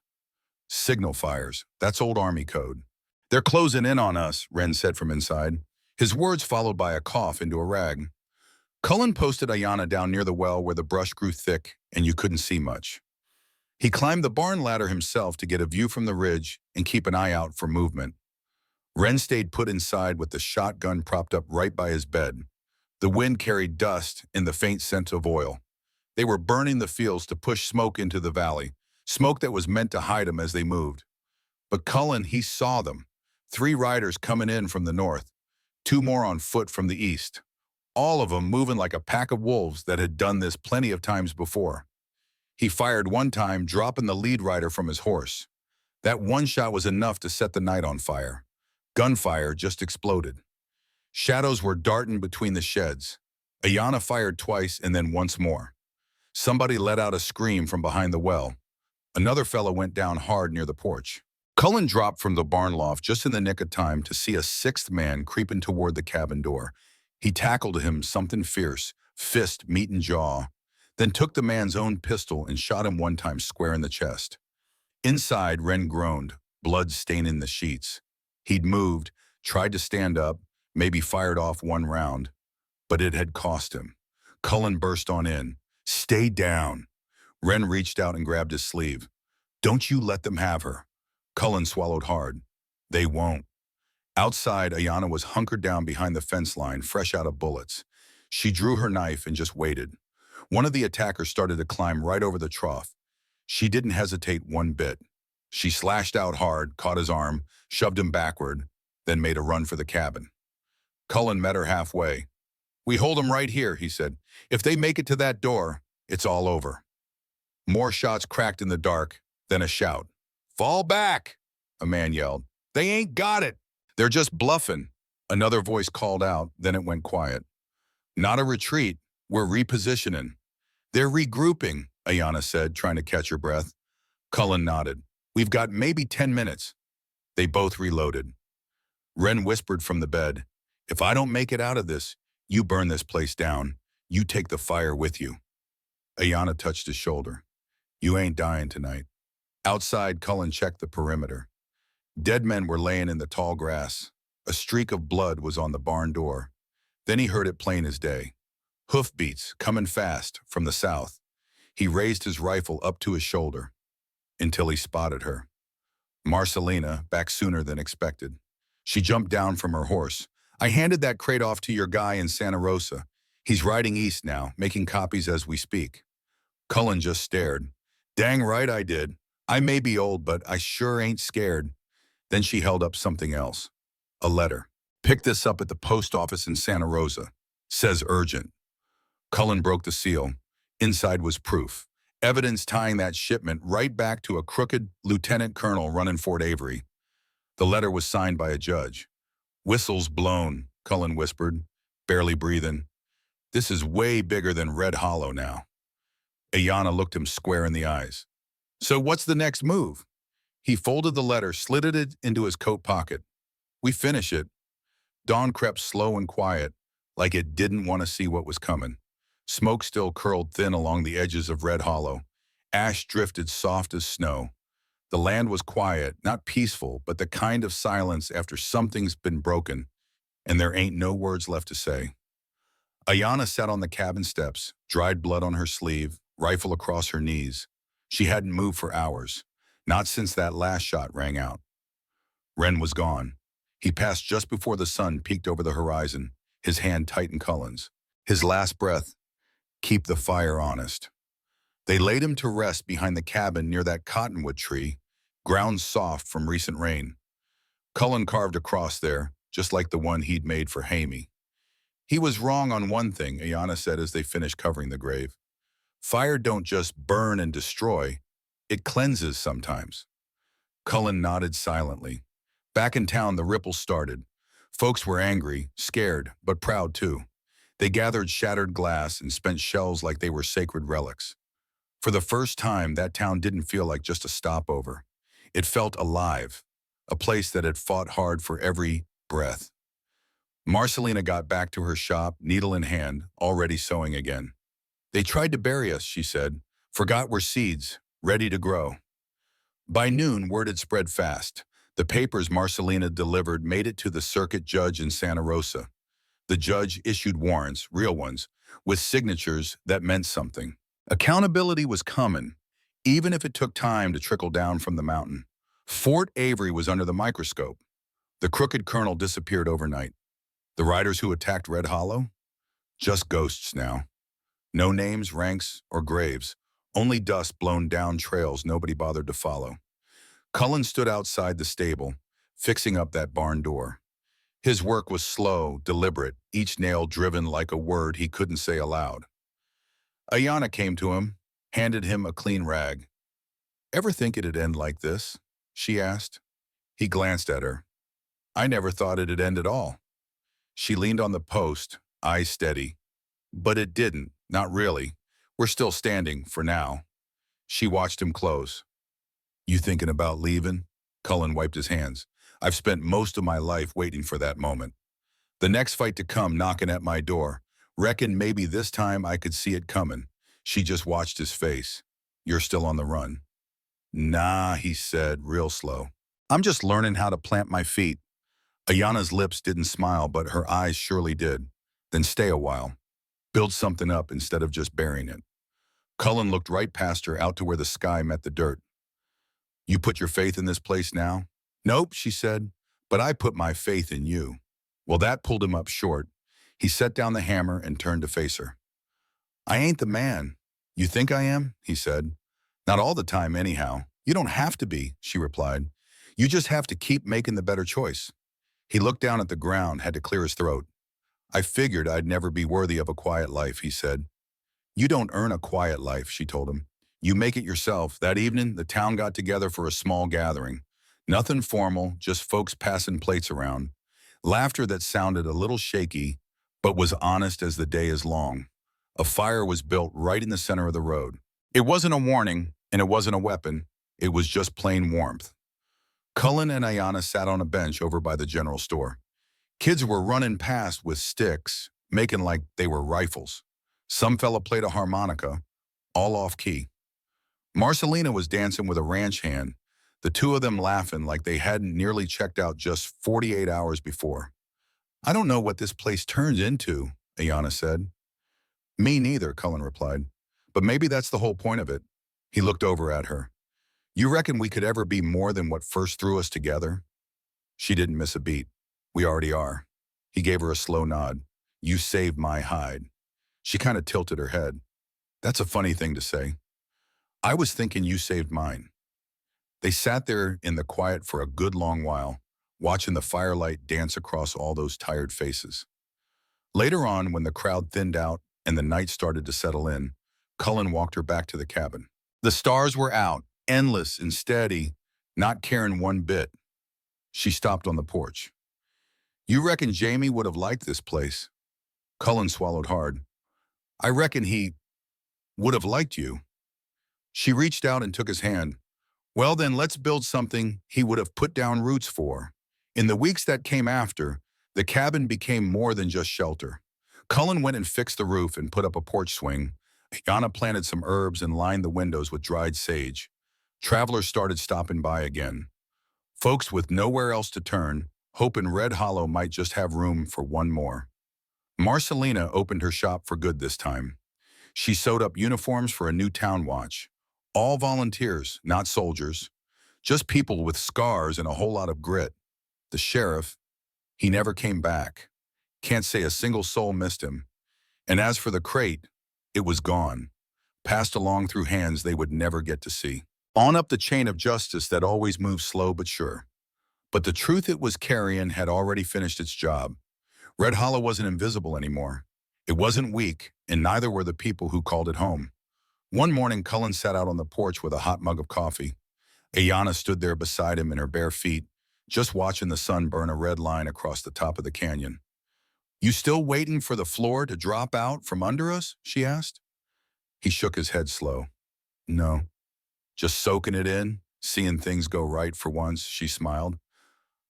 Signal fires, that's old Army code. They're closing in on us, Wren said from inside, his words followed by a cough into a rag. Cullen posted Ayanna down near the well where the brush grew thick and you couldn't see much. He climbed the barn ladder himself to get a view from the ridge and keep an eye out for movement. Wren stayed put inside with the shotgun propped up right by his bed. The wind carried dust and the faint scent of oil. They were burning the fields to push smoke into the valley, smoke that was meant to hide them as they moved. But Cullen, he saw them. 3 riders coming in from the north, 2 more on foot from the east. All of them moving like a pack of wolves that had done this plenty of times before. He fired one time, dropping the lead rider from his horse. That one shot was enough to set the night on fire. Gunfire just exploded. Shadows were darting between the sheds. Ayanna fired twice and then once more. Somebody let out a scream from behind the well. Another fellow went down hard near the porch. Cullen dropped from the barn loft just in the nick of time to see a 6th man creeping toward the cabin door. He tackled him something fierce, fist meeting jaw, then took the man's own pistol and shot him one time square in the chest. Inside, Wren groaned, blood staining the sheets. He'd moved, tried to stand up, maybe fired off one round, but it had cost him. Cullen burst on in. Stay down. Wren reached out and grabbed his sleeve. Don't you let them have her. Cullen swallowed hard. They won't. Outside, Ayanna was hunkered down behind the fence line, fresh out of bullets. She drew her knife and just waited. One of the attackers started to climb right over the trough. She didn't hesitate one bit. She slashed out hard, caught his arm, shoved him backward, then made a run for the cabin. Cullen met her halfway. We hold them right here, he said. If they make it to that door, it's all over. More shots cracked in the dark, then a shout. "Fall back!" a man yelled. "They ain't got it! They're just bluffing!" Another voice called out, then it went quiet. "Not a retreat. We're repositioning." "They're regrouping," Ayana said, trying to catch her breath. Cullen nodded. "We've got maybe 10 minutes." They both reloaded. Wren whispered from the bed, "If I don't make it out of this, you burn this place down. You take the fire with you." Ayana touched his shoulder. "You ain't dying tonight." Outside, Cullen checked the perimeter. Dead men were laying in the tall grass. A streak of blood was on the barn door. Then he heard it plain as day. Hoofbeats, coming fast, from the south. He raised his rifle up to his shoulder, until he spotted her. Marcelina, back sooner than expected. She jumped down from her horse. "I handed that crate off to your guy in Santa Rosa. He's riding east now, making copies as we speak." Cullen just stared. "Dang right I did. I may be old, but I sure ain't scared." Then she held up something else. A letter. "Pick this up at the post office in Santa Rosa. Says urgent." Cullen broke the seal. Inside was proof. Evidence tying that shipment right back to a crooked lieutenant colonel running Fort Avery. The letter was signed by a judge. "Whistles blown," Cullen whispered, barely breathing. "This is way bigger than Red Hollow now." Ayana looked him square in the eyes. "So what's the next move?" He folded the letter, slid it into his coat pocket. "We finish it." Dawn crept slow and quiet, like it didn't want to see what was coming. Smoke still curled thin along the edges of Red Hollow. Ash drifted soft as snow. The land was quiet, not peaceful, but the kind of silence after something's been broken, and there ain't no words left to say. Ayana sat on the cabin steps, dried blood on her sleeve, rifle across her knees. She hadn't moved for hours, not since that last shot rang out. Wren was gone. He passed just before the sun peeked over the horizon, his hand tight in Cullen's. His last breath, "Keep the fire honest." They laid him to rest behind the cabin near that cottonwood tree, ground soft from recent rain. Cullen carved a cross there, just like the one he'd made for Hamie. "He was wrong on one thing," Ayana said as they finished covering the grave. "Fire don't just burn and destroy, it cleanses sometimes." Cullen nodded silently. Back in town, the ripples started. Folks were angry, scared, but proud too. They gathered shattered glass and spent shells like they were sacred relics. For the first time, that town didn't feel like just a stopover. It felt alive, a place that had fought hard for every breath. Marcelina got back to her shop, needle in hand, already sewing again. "They tried to bury us," she said. "Forgot we're seeds, ready to grow." By noon, word had spread fast. The papers Marcelina delivered made it to the circuit judge in Santa Rosa. The judge issued warrants, real ones, with signatures that meant something. Accountability was coming, even if it took time to trickle down from the mountain. Fort Avery was under the microscope. The crooked colonel disappeared overnight. The riders who attacked Red Hollow? Just ghosts now. No names, ranks, or graves. Only dust blown down trails nobody bothered to follow. Cullen stood outside the stable, fixing up that barn door. His work was slow, deliberate, each nail driven like a word he couldn't say aloud. Ayana came to him, handed him a clean rag. "Ever think it'd end like this?" she asked. He glanced at her. "I never thought it'd end at all." She leaned on the post, eyes steady. "But it didn't, not really. We're still standing, for now." She watched him close. "You thinking about leaving?" Cullen wiped his hands. "I've spent most of my life waiting for that moment. The next fight to come knocking at my door. Reckon maybe this time I could see it coming." She just watched his face. "You're still on the run." "Nah," he said, real slow. "I'm just learning how to plant my feet." Ayana's lips didn't smile, but her eyes surely did. "Then stay a while. Build something up instead of just burying it." Cullen looked right past her, out to where the sky met the dirt. "You put your faith in this place now?" "Nope," she said, "but I put my faith in you." Well, that pulled him up short. He set down the hammer and turned to face her. "I ain't the man." "You think I am?" he said. "Not all the time, anyhow." "You don't have to be," she replied. "You just have to keep making the better choice." He looked down at the ground, had to clear his throat. "I figured I'd never be worthy of a quiet life," he said. "You don't earn a quiet life," she told him. You make it yourself. That evening, the town got together for a small gathering. Nothing formal, just folks passing plates around. Laughter that sounded a little shaky, but was honest as the day is long. A fire was built right in the center of the road. It wasn't a warning, and it wasn't a weapon. It was just plain warmth. Cullen and Ayana sat on a bench over by the general store. Kids were running past with sticks, making like they were rifles. Some fella played a harmonica, all off-key. Marcelina was dancing with a ranch hand, the two of them laughing like they hadn't nearly checked out just 48 hours before. "I don't know what this place turns into," Ayana said. "Me neither," Cullen replied. "But maybe that's the whole point of it." He looked over at her. "You reckon we could ever be more than what first threw us together?" She didn't miss a beat. "We already are." He gave her a slow nod. "You saved my hide." She kind of tilted her head. "That's a funny thing to say." "I was thinking you saved mine." They sat there in the quiet for a good long while, watching the firelight dance across all those tired faces. Later on, when the crowd thinned out and the night started to settle in, Cullen walked her back to the cabin. The stars were out, endless and steady, not caring one bit. She stopped on the porch. "You reckon Jamie would have liked this place?" Cullen swallowed hard. "I reckon he would have liked you." She reached out and took his hand. "Well, then let's build something he would have put down roots for." In the weeks that came after, the cabin became more than just shelter. Cullen went and fixed the roof and put up a porch swing. Yana planted some herbs and lined the windows with dried sage. Travelers started stopping by again. Folks with nowhere else to turn, hoping Red Hollow might just have room for one more. Marcelina opened her shop for good this time. She sewed up uniforms for a new town watch. All volunteers, not soldiers. Just people with scars and a whole lot of grit. The sheriff, he never came back. Can't say a single soul missed him. And as for the crate, it was gone, passed along through hands they would never get to see. On up the chain of justice that always moves slow but sure. But the truth it was carrying had already finished its job. Red Hollow wasn't invisible anymore. It wasn't weak, and neither were the people who called it home. One morning, Cullen sat out on the porch with a hot mug of coffee. Ayana stood there beside him in her bare feet, just watching the sun burn a red line across the top of the canyon. "You still waiting for the floor to drop out from under us?" she asked. He shook his head slow. "No. Just soaking it in, seeing things go right for once," she smiled.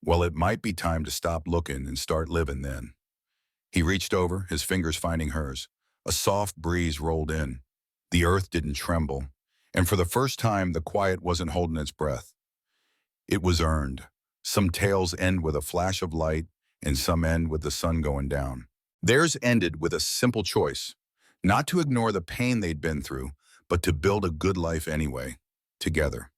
"Well, it might be time to stop looking and start living then." He reached over, his fingers finding hers. A soft breeze rolled in. The earth didn't tremble, and for the first time, the quiet wasn't holding its breath. It was earned. Some tales end with a flash of light, and some end with the sun going down. Theirs ended with a simple choice, not to ignore the pain they'd been through, but to build a good life anyway, together.